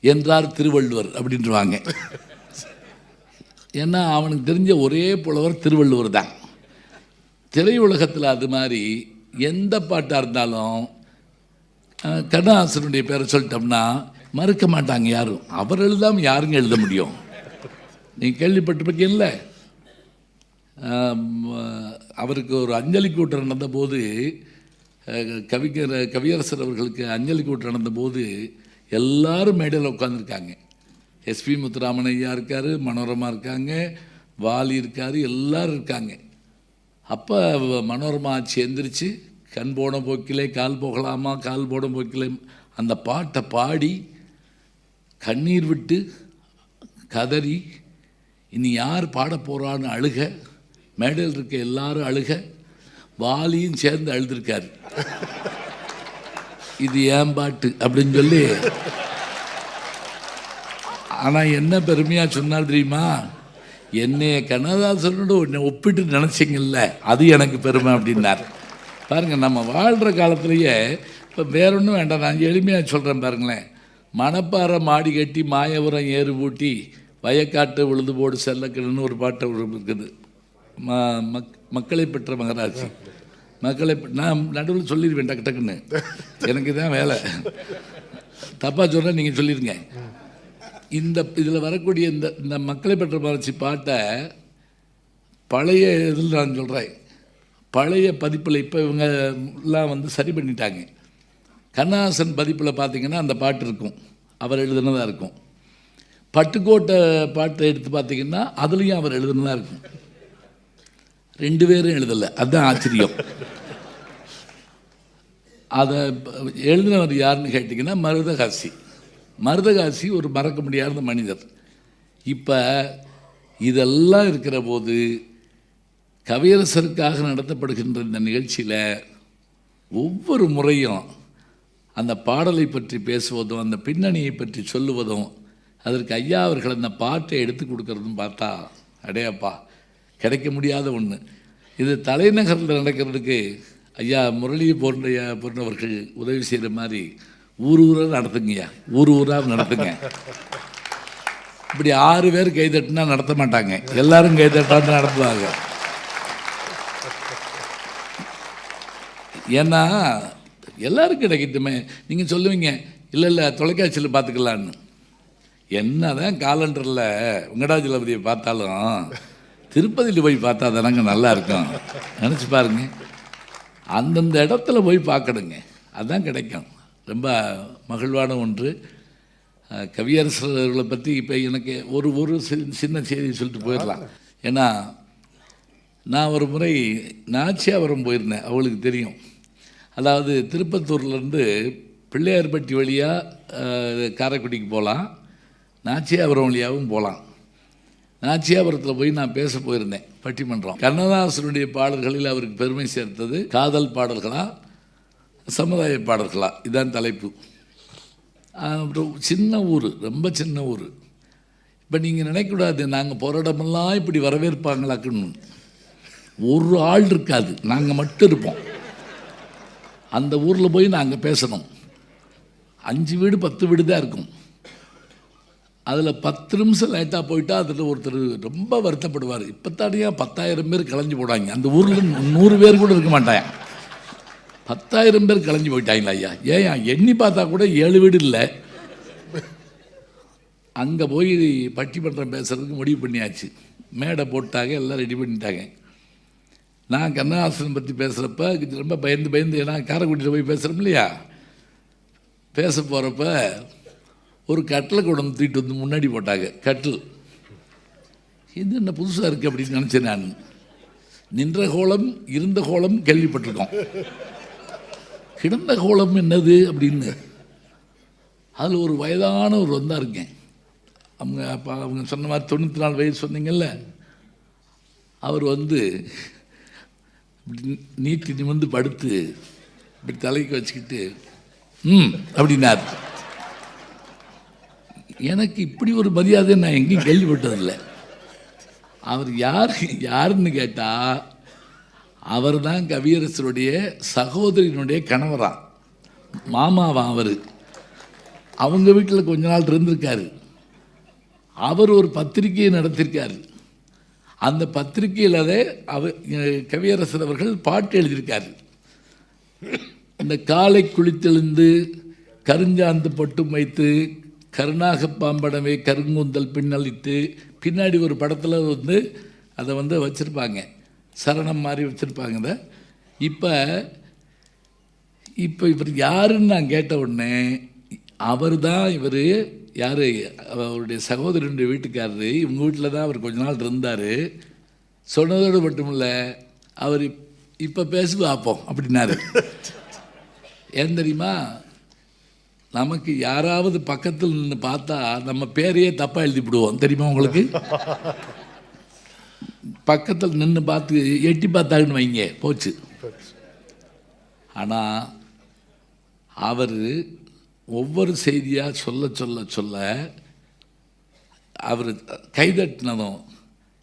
என்றார் திருவள்ளுவர் அப்படின்ட்டுருவாங்க. ஏன்னா அவனுக்கு தெரிஞ்ச ஒரே புலவர் திருவள்ளுவர் தான். திரையுலகத்தில் அது மாதிரி எந்த பாட்டாக இருந்தாலும் கண்ணதாசனுடைய பேரை சொல்லிட்டோம்னா மறுக்க மாட்டாங்க யாரும். அவர் எழுதாமல் யாருங்க எழுத முடியும்? நீங்கள் கேள்விப்பட்டிருப்பீங்கல்ல, அவருக்கு ஒரு அஞ்சலி கூட்டம் நடந்தபோது, கவியரசர் அவர்களுக்கு அஞ்சலி கூட்டம் நடந்தபோது எல்லாரும் மேடையில் உட்காந்துருக்காங்க. எஸ்பி முத்துராமன் ஐயா இருக்கார், மனோரமா இருக்காங்க, வாலி இருக்கார், எல்லோரும் இருக்காங்க. அப்போ மனோரமா ஆச்சு எந்திரிச்சு கண் போன போக்கிலே கால் போகலாமா, கால் போன போக்கிலே அந்த பாட்டை பாடி கண்ணீர் விட்டு கதறி இனி யார் பாட போகிறான்னு அழுக, மேடையில் இருக்க எல்லாரும் அழுக, வாலியும் சேர்ந்து அழுதுருக்காரு. இது ஏன் பாட்டு அப்படின்னு சொல்லி. ஆனால் என்ன பெருமையாக சொன்னார் தெரியுமா, என்னைய கண்ணதாசனோடு உன்னை ஒப்பிட்டு நினச்சிங்கல்ல, அது எனக்கு பெருமை அப்படின்னார். பாருங்கள், நம்ம வாழ்கிற காலத்துலேயே இப்போ வேற ஒன்றும் வேண்டாம், நான் எளிமையாக சொல்கிறேன் பாருங்களேன். மணப்பாறை மாடி கட்டி மாயவரம் ஏறு பூட்டி வயக்காட்டு விழுது போடு செல்லக்கணுன்னு ஒரு பாட்டை இருக்குது. மக்களை பெற்ற மகராட்சி, மக்களை நான் நடுவில் சொல்லிடுவேன் டக்கு டக்குன்னு, எனக்கு தான் வேலை. தப்பாக சொல்கிறேன், நீங்கள் சொல்லிடுங்க. இதில் வரக்கூடிய இந்த மக்களை பெற்ற மகராட்சி பாட்டை பழைய இதில் நான் சொல்கிறேன், பழைய பதிப்பில் இப்போ இவங்கெல்லாம் வந்து சரி பண்ணிட்டாங்க. கண்ணதாசன் பதிப்பில் பார்த்தீங்கன்னா அந்த பாட்டு இருக்கும், அவர் எழுதுனதாக இருக்கும். பட்டுக்கோட்டை பாட்டை எடுத்து பார்த்தீங்கன்னா அதுலேயும் அவர் எழுதுனதாக இருக்கும். 2 பேரும் எழுதலை, அதுதான் ஆச்சரியம். அதை எழுதினவர் யாருன்னு கேட்டிங்கன்னா மருதகாசி. மருதகாசி ஒரு மறக்க முடியாத மனிதர். இப்போ இதெல்லாம் இருக்கிற போது கவியரசருக்காக நடத்தப்படுகின்ற இந்த நிகழ்ச்சியில் ஒவ்வொரு முறையும் அந்த பாடலை பற்றி பேசுவதும் அந்த பின்னணியை பற்றி சொல்லுவதும் அதற்கு ஐயா அவர்கள் அந்த பாட்டை எடுத்து கொடுக்கறதும் பார்த்தா அடையப்பா கிடைக்க முடியாத ஒன்று. இது தலைநகரில் நடக்கிறதுக்கு ஐயா முரளி போன்றவர்கள் உதவி செய்கிற மாதிரி ஊராக நடத்துங்கய்யா, ஊராக நடத்துங்க. இப்படி 6 பேர் கைதட்டினா நடத்த மாட்டாங்க, எல்லாரும் கைதட்டான்னு நடத்துவாங்க. ஏன்னா எல்லாருக்கும் கிடைக்கட்டுமே. நீங்கள் சொல்லுவீங்க இல்லை தொலைக்காட்சியில் பார்த்துக்கலான்னு. என்ன தான் காலண்டரில் வெங்கடாஜலபதியை பார்த்தாலும் திருப்பதியில் போய் பார்த்தா தானங்க நல்லா இருக்கும். நினச்சி பாருங்க, அந்தந்த இடத்துல போய் பார்க்கணுங்க, அதுதான் கிடைக்கும். ரொம்ப மகிழ்வான ஒன்று. கவியரசர்களை பற்றி இப்போ எனக்கு ஒரு சின்ன செய்தி சொல்லிட்டு போயிடலாம். ஏன்னா நான் ஒரு முறை நாச்சியாவரம் போயிருந்தேன், அவங்களுக்கு தெரியும். அதாவது திருப்பத்தூர்லேருந்து பிள்ளையார்பட்டி வழியாக காரைக்குடிக்கு போகலாம், நாச்சியாவரம் வழியாகவும் போகலாம். நாச்சியாவரத்தில் போய் நான் பேச போயிருந்தேன், பட்டிமன்றம். கண்ணதாசனுடைய பாடல்களில் அவருக்கு பெருமை சேர்த்தது காதல் பாடல்களா சமுதாய பாடல்களா, இதுதான் தலைப்பு. சின்ன ஊர், ரொம்ப சின்ன ஊர். இப்போ நீங்கள் நினைக்கக்கூடாது நாங்கள் போகிற இடமெல்லாம் இப்படி வரவேற்பாங்களாக்குன்னு. ஒரு ஆள் இருக்காது, நாங்கள் மட்டும் இருப்போம். அந்த ஊரில் போய் நாங்கள் பேசணும். 5 வீடு 10 வீடு தான் இருக்கும். அதில் 10 நிமிஷம் லேட்டாக போயிட்டா அதில் ஒருத்தர் ரொம்ப வருத்தப்படுவார். இப்போ தானியா 10,000 பேர் கலைஞ்சு போடாங்க, அந்த ஊரில் 100 பேர் கூட இருக்க மாட்டாங்க. 10,000 பேர் கலைஞ்சு போயிட்டாங்களா ஐயா? ஏன் எண்ணி பார்த்தா கூட 7 வீடு இல்லை. அங்கே போய் பட்டிமன்றம் பேசுகிறதுக்கு முடிவு பண்ணியாச்சு. மேடை போட்டாங்க, எல்லாம் ரெடி பண்ணிட்டாங்க. நான் கண்ணதாசன் பற்றி பேசுகிறப்ப ரொம்ப பயந்து ஏன்னா காரைக்குடியில் போய் பேசுகிறோம் இல்லையா, பேச போகிறப்ப ஒரு கட்டில் கொண்டு வந்து தூக்கிட்டு வந்து முன்னாடி போட்டாங்க. கட்டில் இது என்ன புதுசாக இருக்குது அப்படின்னு நினச்சேன் நான். நின்ற கோலம் இருந்த கோலம் கேள்விப்பட்டிருக்கோம், கிடந்த கோலம் என்னது அப்படின்னு. அதில் ஒரு வயதானவர் வந்தாருங்க. அவங்க சொன்ன மாதிரி 94 வயசு சொன்னீங்கல்ல, அவர் வந்து இப்படி நீட்டி நிமிர்ந்து படுத்து இப்படி தலைக்கு வச்சுக்கிட்டு அப்படின்னார். எனக்கு இப்படி ஒரு மரியாதை நான் எங்கேயும் கேள்விப்பட்டதில்லை. அவர் யாருன்னு கேட்டால் அவர் தான் கவியரசருடைய சகோதரியினுடைய கணவரா, மாமாவா. அவர் அவங்க வீட்டில் கொஞ்ச நாள் இருந்திருக்காரு. அவர் ஒரு பத்திரிகையை நடத்தியிருக்காரு. அந்த பத்திரிகையில் கவியரசர் அவர்கள் பாட்டு எழுதியிருக்காரு. இந்த காலை குளித்தெழுந்து கருஞ்சாந்து பட்டும் வைத்து கருணாக பாம்படமே கருங்குந்தல் பின்னலிட்டு பின்னாடி ஒரு படத்தில் வந்து அதை வந்து வச்சுருப்பாங்க, சரணம் மாதிரி வச்சுருப்பாங்க. இப்போ இவர் யாருன்னு நான் கேட்ட உடனே அவர் தான் இவர் யார், அவருடைய சகோதரனுடைய வீட்டுக்காரரு. இவங்க வீட்டில் தான் அவர் கொஞ்ச நாள் இருந்தார். சொன்னதோடு மட்டுமில்ல, அவர் இப்போ பேசி பார்ப்போம் அப்படின்னாரு. ஏன் தெரியுமா, நமக்கு யாராவது பக்கத்தில் நின்று பார்த்தா நம்ம பேரையே தப்பாக எழுதிவிடுவோம் தெரியுமா உங்களுக்கு. பக்கத்தில் நின்று பார்த்து எட்டி பார்த்தாங்கன்னு வைங்க, போச்சு. ஆனால் அவர் ஒவ்வொரு செய்தியாக சொல்ல சொல்ல சொல்ல அவர் கைதட்டினதும்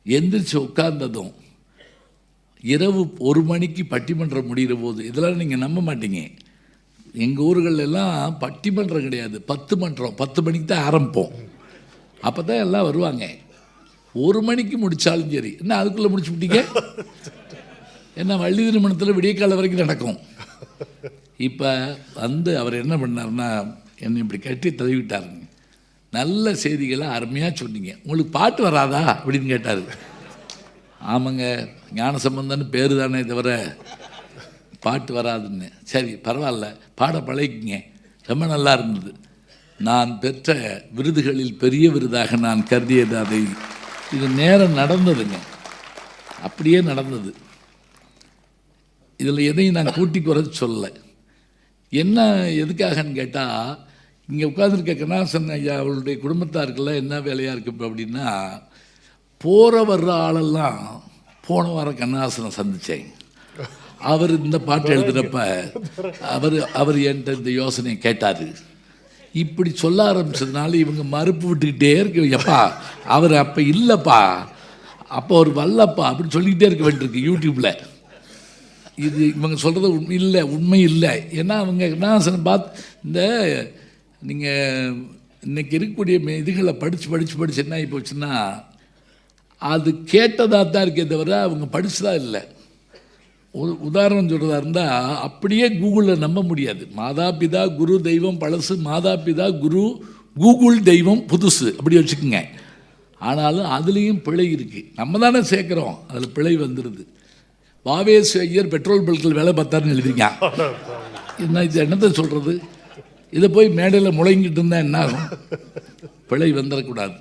எந்திரிச்சு உட்கார்ந்ததும் இரவு 1 மணிக்கு பட்டிமன்றம் முடிகிற போது, இதெல்லாம் நீங்கள் நம்ப மாட்டீங்க, எங்கள் ஊர்களெல்லாம் பட்டிமன்றம் கிடையாது, 10 மன்றம், 10 மணிக்கு தான் ஆரம்பிப்போம். அப்போ தான் எல்லாம் வருவாங்க. 1 மணிக்கு முடித்தாலும் சரி, என்ன அதுக்குள்ளே முடிச்சு விட்டீங்க, என்ன வள்ளி திருமணத்தில் விடியற்கால வரைக்கும் நடக்கும். இப்போ வந்து அவர் என்ன பண்ணார்னா, என்னை இப்படி கட்டி தழுவிட்டாருங்க. நல்ல செய்திகளை அருமையாக சொன்னீங்க, உங்களுக்கு பாட்டு வராதா அப்படின்னு கேட்டார். ஆமாங்க, ஞானசம்பந்தன்னு பேர் தானே தவிர பாட்டு வராதுன்னு. சரி பரவாயில்ல, பாட பழகிங்க, ரொம்ப நல்லா இருந்தது. நான் பெற்ற விருதுகளில் பெரிய விருதாக நான் கருதியது அதை, இது நேரம் நடந்ததுங்க, அப்படியே நடந்தது. இதில் எதையும் நான் கூட்டி குறைச்சி சொல்லலை. என்ன எதுக்காகன்னு கேட்டால், இங்கே உட்காந்துருக்க கண்ணாசன் ஐயா அவளுடைய குடும்பத்தாருக்கெல்லாம் என்ன வேலையாக இருக்குது அப்படின்னா, போகிற வர்ற ஆளெல்லாம் போன வாரம் கண்ணாசனை சந்தித்தேன். அவர் இந்த பாட்டு எழுதுகிறப்ப அவர் என்கிட்ட இந்த யோசனையை கேட்டார். இப்படி சொல்ல ஆரம்பிச்சதுனால இவங்க மறுப்பு விட்டுக்கிட்டே இருக்கு. எப்பா அவர் அப்போ இல்லைப்பா, அப்போ அவர் வரலப்பா அப்படின்னு சொல்லிக்கிட்டே இருக்க வேண்டியிருக்கு யூடியூப்பில். இது இவங்க சொல்கிறது உண்மை இல்லை. ஏன்னா அவங்க கண்ணாசனை பார்த்து, இந்த நீங்கள் இன்றைக்கி இருக்கக்கூடிய இதுகளை படித்து என்ன ஆகி போச்சுன்னா, அது கேட்டதாக தான் இருக்கே தவிர அவங்க படிச்சுதா இல்லை. உதாரணம் சொல்கிறதா இருந்தால், அப்படியே கூகுளில் நம்ப முடியாது. மாதா பிதா குரு தெய்வம் பழசு, மாதா பிதா குரு கூகுள் தெய்வம் புதுசு, அப்படி வச்சுக்கோங்க. ஆனாலும் அதுலேயும் பிழை இருக்குது. நம்ம தானே சேர்க்குறோம், அதில் பிழை வந்துடுது. வாவேஸ் ஐயர் பெட்ரோல் பல்கில் வேலை பார்த்தாருன்னு எழுதிருக்கேன். என்ன இது என்னத்தை சொல்கிறது, இதை போய் மேடையில் முழங்கிட்டு இருந்தால் என்ன ஆகும்? பிழை வந்துடக்கூடாது.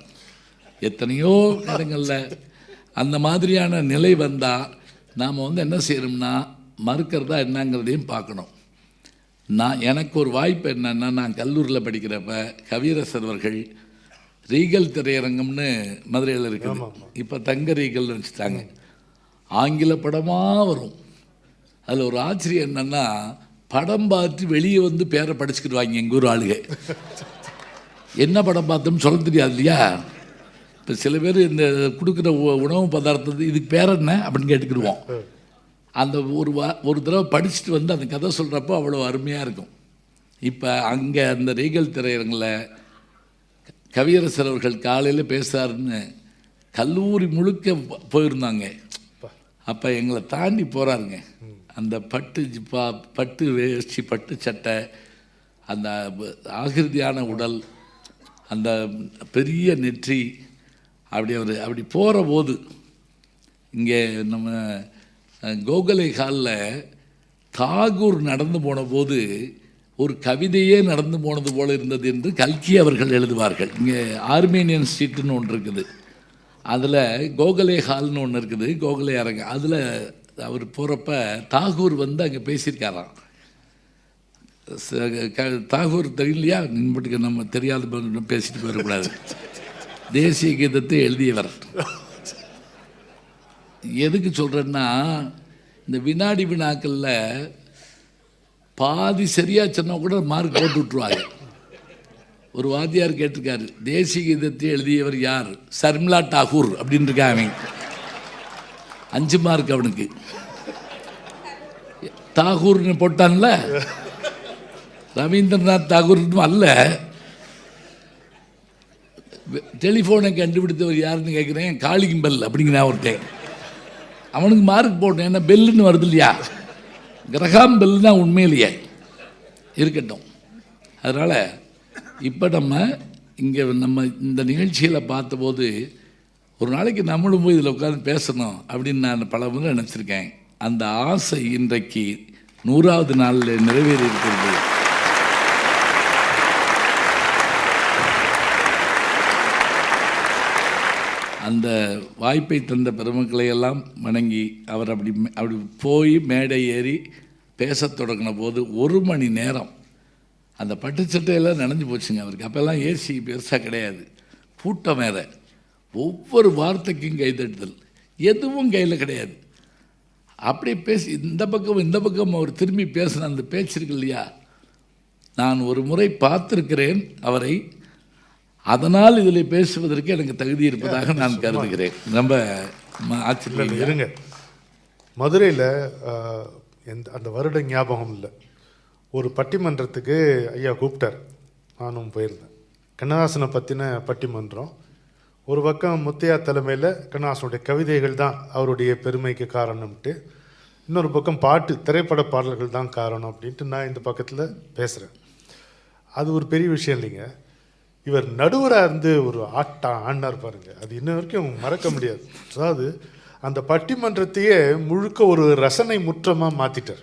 எத்தனையோ நேரங்களில் அந்த மாதிரியான நிலை வந்தால் நாம் வந்து என்ன செய்யணும்னா, மறுக்கிறதா என்னங்கிறதையும் பார்க்கணும். எனக்கு ஒரு வாய்ப்பு என்னென்னா, நான் கல்லூரியில் படிக்கிறப்ப கவியரசர் அவர்கள் ரீகல் திரையரங்கம்னு மதுரையில் இருக்குது, இப்போ தங்க ரீகல் வச்சுட்டாங்க. ஆங்கில படமாக வரும். அதில் ஒரு ஆச்சரியம் என்னென்னா, படம் பார்த்து வெளியே வந்து பேரை படிச்சுக்கிடுவாங்க எங்கள் ஊர் ஆளுக. என்ன படம் பார்த்தோம்னு சொல்ல தெரியாது இல்லையா. இப்போ சில பேர் இந்த கொடுக்குற உணவு பதார்த்தத்தை இதுக்கு பேர் என்ன அப்படின்னு கேட்டுக்கிடுவோம். அந்த ஒரு தடவை படிச்சுட்டு வந்து அந்த கதை சொல்கிறப்போ அவ்வளோ அருமையாக இருக்கும். இப்போ அங்கே அந்த ரீகல் திரையரங்கில் கவியரசர் அவர்கள் காலையில் பேசுகிறாருன்னு கல்லூரி முழுக்க போயிருந்தாங்க. அப்போ எங்களை தாண்டி போகிறாருங்க. அந்த பட்டு ஜிப்பா, பட்டு வேஷ்டி, பட்டு சட்டை, அந்த ஆகிருதியான உடல், அந்த பெரிய நெற்றி, அப்படி போகிற போது இங்கே நம்ம கோகலே ஹாலில் தாகூர் நடந்து போன போது ஒரு கவிதையே நடந்து போனது போல் இருந்தது என்று கல்கி அவர்கள் எழுதுவார்கள். இங்கே ஆர்மேனியன் ஸ்ட்ரீட்டுன்னு ஒன்று இருக்குது, அதில் கோகலே ஹால்னு ஒன்று இருக்குது, கோகலே அரங்க. அதில் அவர் போகிறப்ப தாகூர் வந்து அங்கே பேசியிருக்காராம். தாகூர் தெரியலையா, நின்றுட்டு நம்ம தெரியாத பேசிட்டு போயிடக்கூடாது. தேசிய கீதத்தை எழுதியவர். எதுக்கு சொல்கிறேன்னா, இந்த வினாடி வினாக்களில் பாதி சரியாக சொன்னால் கூட மார்க் போட்டு விட்ருவாங்க. ஒரு வாத்தியார் கேட்டிருக்காரு, தேசிய கீதத்தை எழுதியவர் யார்? சர்மிளா டாகூர் அப்படின்னு இருக்கா. அவன் 5 மார்க் அவனுக்கு. தாகூர்னு போட்டான்ல, ரவீந்திரநாத் தாகூர்னு அல்ல. டெலிஃபோனை கண்டுபிடித்தவர் யாருன்னு கேட்குறேன், காலிங் பெல் அப்படிங்கிற ஒருத்தன். அவனுக்கு மார்க் போட்டேன், ஏன்னா பெல்லுன்னு வருது இல்லையா, கிரகாம் பெல் தான் உண்மையிலேயே இருக்கட்டும். அதனால் இப்போ நம்ம இங்கே இந்த நிகழ்ச்சியில் பார்த்தபோது ஒரு நாளைக்கு நம்மளும் போய் இதில் உட்காந்து பேசணும் அப்படின்னு நான் பல முறை நினச்சிருக்கேன். அந்த ஆசை இன்றைக்கு 100வது நாளில் நிறைவேறி இருக்கிறது. அந்த வாய்ப்பை தந்த பெருமக்களை எல்லாம் வணங்கி அவர் அப்படி போய் மேடை ஏறி பேசத் தொடங்கின போது 1 மணி நேரம் அந்த பட்டுச்சட்டையெல்லாம் நனைஞ்சு போச்சுங்க அவருக்கு. அப்போல்லாம் ஏசி பெருசாக கிடையாது, கூட்டம் வேறு, ஒவ்வொரு வார்த்தைக்கும் கைதட்டுதல், எதுவும் கையில் கிடையாது. அப்படியே பேசி இந்த பக்கம் அவர் திரும்பி பேசின அந்த பேச்சு இருக்கு இல்லையா, நான் ஒரு முறை பார்த்துருக்கிறேன் அவரை, அதனால் இதில் பேசுவதற்கு எனக்கு தகுதி இருப்பதாக நான் கருதுகிறேன். ரொம்ப ஆச்சரியம். இருங்க, மதுரையில் அந்த வருட ஞாபகம் இல்லை, ஒரு பட்டிமன்றத்துக்கு ஐயா கூப்பிட்டார், நானும் போயிருந்தேன். கண்ணதாசனை பற்றின பட்டிமன்றம். ஒரு பக்கம் முத்தையா தலைமையில் கண்ணதாசனுடைய கவிதைகள் தான் அவருடைய பெருமைக்கு காரணம்ட்டு, இன்னொரு பக்கம் திரைப்பட பாடல்கள் தான் காரணம் அப்படின்ட்டு நான் இந்த பக்கத்தில் பேசுகிறேன். அது ஒரு பெரிய விஷயம் இல்லைங்க. இவர் நடுவராக இருந்து ஒரு ஆடினார் பாருங்க, அது இன்ன வரைக்கும் மறக்க முடியாது. அதாவது அந்த பட்டிமன்றத்தையே முழுக்க ஒரு ரசனை முற்றமாக மாற்றிட்டார்.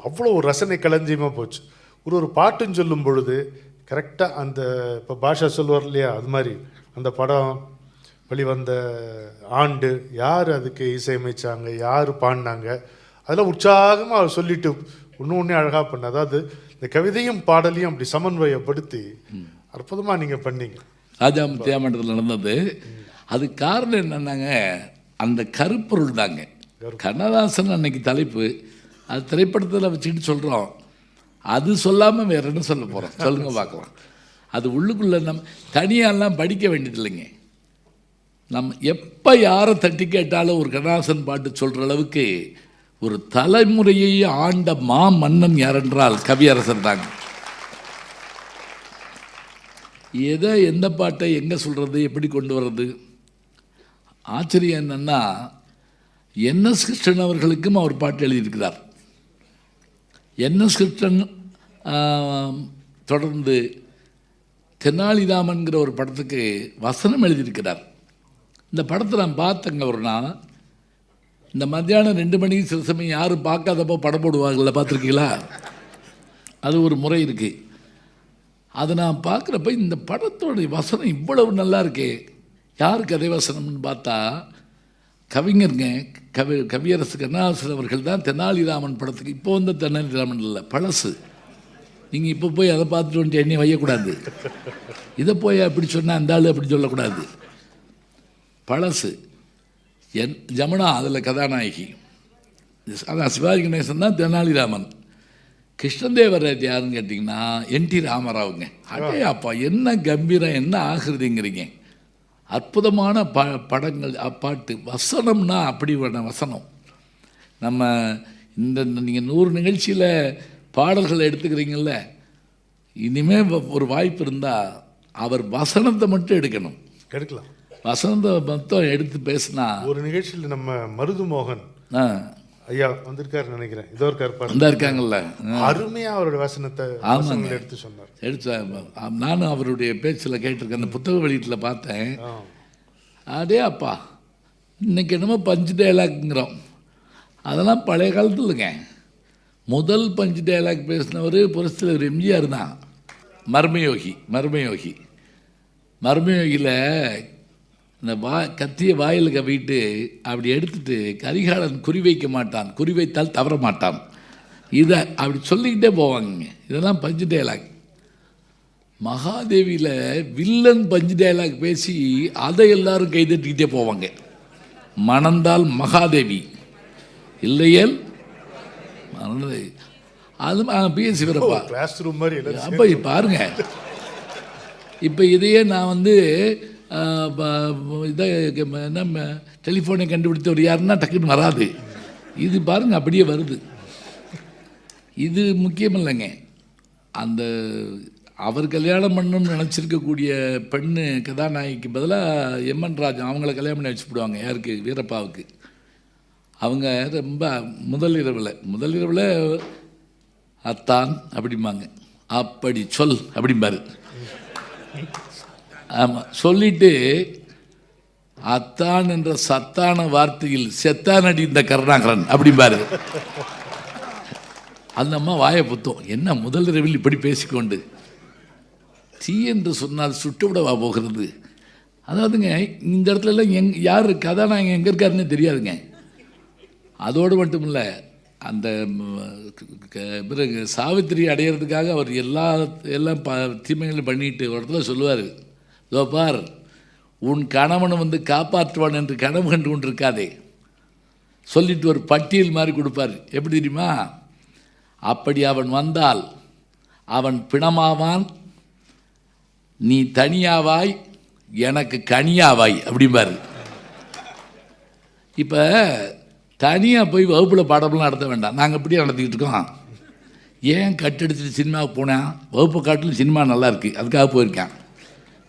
அவ்வளோ ஒரு ரசனை களஞ்சியமாக போச்சு. ஒரு பாட்டுன்னு சொல்லும் பொழுது கரெக்டாக அந்த இப்போ பாஷா சொல்லுவார் இல்லையா, அது மாதிரி அந்த படம் வெளிவந்த ஆண்டு, யார் அதுக்கு இசையமைச்சாங்க, யார் பாடினாங்க, அதெல்லாம் உற்சாகமாக அவர் சொல்லிட்டு ஒன்று அழகாக பண்ண. அதாவது இந்த கவிதையும் பாடலையும் அப்படி சமன்வயப்படுத்தி அற்புதமாக நீங்கள் பண்ணீங்க. ராஜா முத்தியாமன்றத்தில் நடந்தது. அது காரணம் என்னன்னாங்க, அந்த கருப்பொருள் தாங்க. கண்ணதாசன் அன்னைக்கு தலைப்பு, அது திரைப்படத்தில் வச்சுக்கிட்டு சொல்கிறோம், அது சொல்லாமல் வேற என்ன சொல்ல போகிறோம் சொல்லுங்க பார்க்கலாம். அது உள்ளுக்குள்ளே நம்ம தனியாலாம் படிக்க வேண்டியது இல்லைங்க. நம்ம எப்போ யாரை தட்டி கேட்டாலும் ஒரு கண்ணதாசன் பாட்டு சொல்கிற அளவுக்கு ஒரு தலைமுறையை ஆண்ட மன்னன் யாரென்றால் கவியரசர் தாங்க. எந்த பாட்டை எங்கே சொல்கிறது, எப்படி கொண்டு வர்றது. ஆச்சரியம் என்னென்னா, என்எஸ் கிருஷ்ணன் அவர்களுக்கும் அவர் பாட்டு எழுதியிருக்கிறார். என்எஸ் கிருஷ்ணன் தொடர்ந்து தெனாலிராமன்கிற ஒரு படத்துக்கு வசனம் எழுதியிருக்கிறார். இந்த படத்தை நான் பார்த்தேங்க ஒரு நாள். இந்த மத்தியானம் 2 மணிக்கு சில சமயம் யாரும் பார்க்காதப்போ படம் போடுவாங்கள்ல, பார்த்துருக்கீங்களா? அது ஒரு முறை இருக்குது. அதை நான் பார்க்குறப்ப இந்த படத்தோடைய வசனம் இவ்வளவு நல்லா இருக்கே, யார் கதை வசனம்னு பார்த்தா கவிஞருங்க, கவியரசு கண்ணதாசன் அவர்கள் தான் தெனாலிராமன் படத்துக்கு, இப்போ வந்து தெனாலிராமன் இல்லை, பழசு. நீங்கள் இப்போ போய் அதை பார்த்துட்டு வந்துட்டு என்னையும் வையக்கூடாது, இதை போய் அப்படி சொன்னால் அந்த ஆள் அப்படி சொல்லக்கூடாது. பழசு. ஜமுனா அதில் கதாநாயகி, அதான் சிவாஜி கணேசன் தான் தெனாலிராமன். கிருஷ்ணதேவராஜ் யாருன்னு கேட்டிங்கன்னா என்டி ராமராவுங்க. அடே அப்பா, என்ன கம்பீரம், என்ன ஆகிருதிங்கிறீங்க. அற்புதமான படங்கள், பாட்டு வசனம்னா அப்படி வசனம். நம்ம நீங்கள் 100 நிகழ்ச்சியில் பாடல்களை எடுத்துக்கிறீங்கள, இனிமேல் ஒரு வாய்ப்பு இருந்தால் அவர் வசனத்தை மட்டும் எடுக்கலாம். வசனத்தை மொத்தம் எடுத்து பேசினா ஒரு நிகழ்ச்சியில் நம்ம மருது மோகன் ஐயா வந்திருக்காரு நினைக்கிறேன், இதோ இருக்காங்கல்ல, அருமையா அவருடைய வசனத்தை எடுத்து சொன்னார். நானும் அவருடைய பேச்சில் கேட்டிருக்கேன், அந்த புத்தக வெளியீட்டில் பார்த்தேன். அதே அப்பா, இன்னைக்கு என்னமோ பஞ்சு டைலாக்ங்கிறோம், அதெல்லாம் பழைய காலத்தில் இல்லைங்க. முதல் பஞ்சு டைலாக் பேசினவர் புரட்சித்தலைவர் எம்ஜிஆர் தான். மர்மயோகியில் இந்த கத்தியை வாயில் கவிட்டு அப்படி எடுத்துட்டு கரிகாலன் குறி வைக்க மாட்டான், குறி வைத்தால் தவற மாட்டான், இதை அப்படி சொல்லிக்கிட்டே போவாங்க. இதெல்லாம் பஞ்சு டைலாக். மகாதேவியில் வில்லன் பஞ்சு டைலாக் பேசி அதை எல்லாரும் கைதட்டிக்கிட்டே போவாங்க. மணந்தால் மகாதேவி, இல்லையேல் அது பிஎஸ்சி வரப்பா கிளாஸ் ரூம் மாதிரி. அப்போ பாருங்க, இப்போ இதையே நான் வந்து இதை நம்ம டெலிஃபோனை கண்டுபிடித்தவர் யாருன்னா டக்குன்னு வராது. இது பாருங்கள் அப்படியே வருது. இது முக்கியம் இல்லைங்க. அந்த அவர் கல்யாணம் பண்ணணும்னு நினச்சிருக்கக்கூடிய பெண்ணு கதாநாயகிக்கு பதிலாக எம்என் ராஜா அவங்கள கல்யாணம் பண்ணி வச்சுப்படுவாங்க. யாருக்கு? வீரப்பாவுக்கு. அவங்க ரொம்ப முதல் இரவில் அத்தான் அப்படிம்பாங்க, அப்படி சொல் அப்படிம்பாரு. ஆமாம், சொல்லிட்டு அத்தான் என்ற சத்தான வார்த்தையில் செத்தான் அடி இந்த கருணாகரன் அப்படிம்பாரு. அந்த அம்மா வாயை புத்தம், என்ன முதல் இரவில் இப்படி பேசிக்கொண்டு, தீ என்று சொன்னால் சுட்டுவிடவா போகிறது, அதாவதுங்க இந்த இடத்துலலாம் யார் கதாநாயகன் எங்கே இருக்காருன்னு தெரியாதுங்க. அதோடு மட்டும் இல்லை, அந்த பிறகு சாவித்திரி அடையிறதுக்காக அவர் எல்லாம் தீமைகளும் பண்ணிட்டு ஒரு இடத்துல சொல்லுவார், இதோ பார், உன் கணவனை வந்து காப்பாற்றுவான் என்று கனவு கண்டு கொண்டு இருக்காதே சொல்லிட்டு ஒரு பட்டியல் மாதிரி கொடுப்பார். எப்படி தெரியுமா? அப்படி அவன் வந்தால் அவன் பிணமாவான், நீ தனியாவாய், எனக்கு கனியாவாய் அப்படிம்பார். இப்போ தனியாக போய் வகுப்பில் பாடமெல்லாம் நடத்த வேண்டாம், நாங்கள் இப்படியே நடத்திக்கிட்டு இருக்கோம். ஏன் கட்டடிச்சிட்டு சினிமாவுக்கு போனேன், வகுப்பை காட்டிலும் சினிமா நல்லா இருக்குது, அதுக்காக போயிருக்கேன்.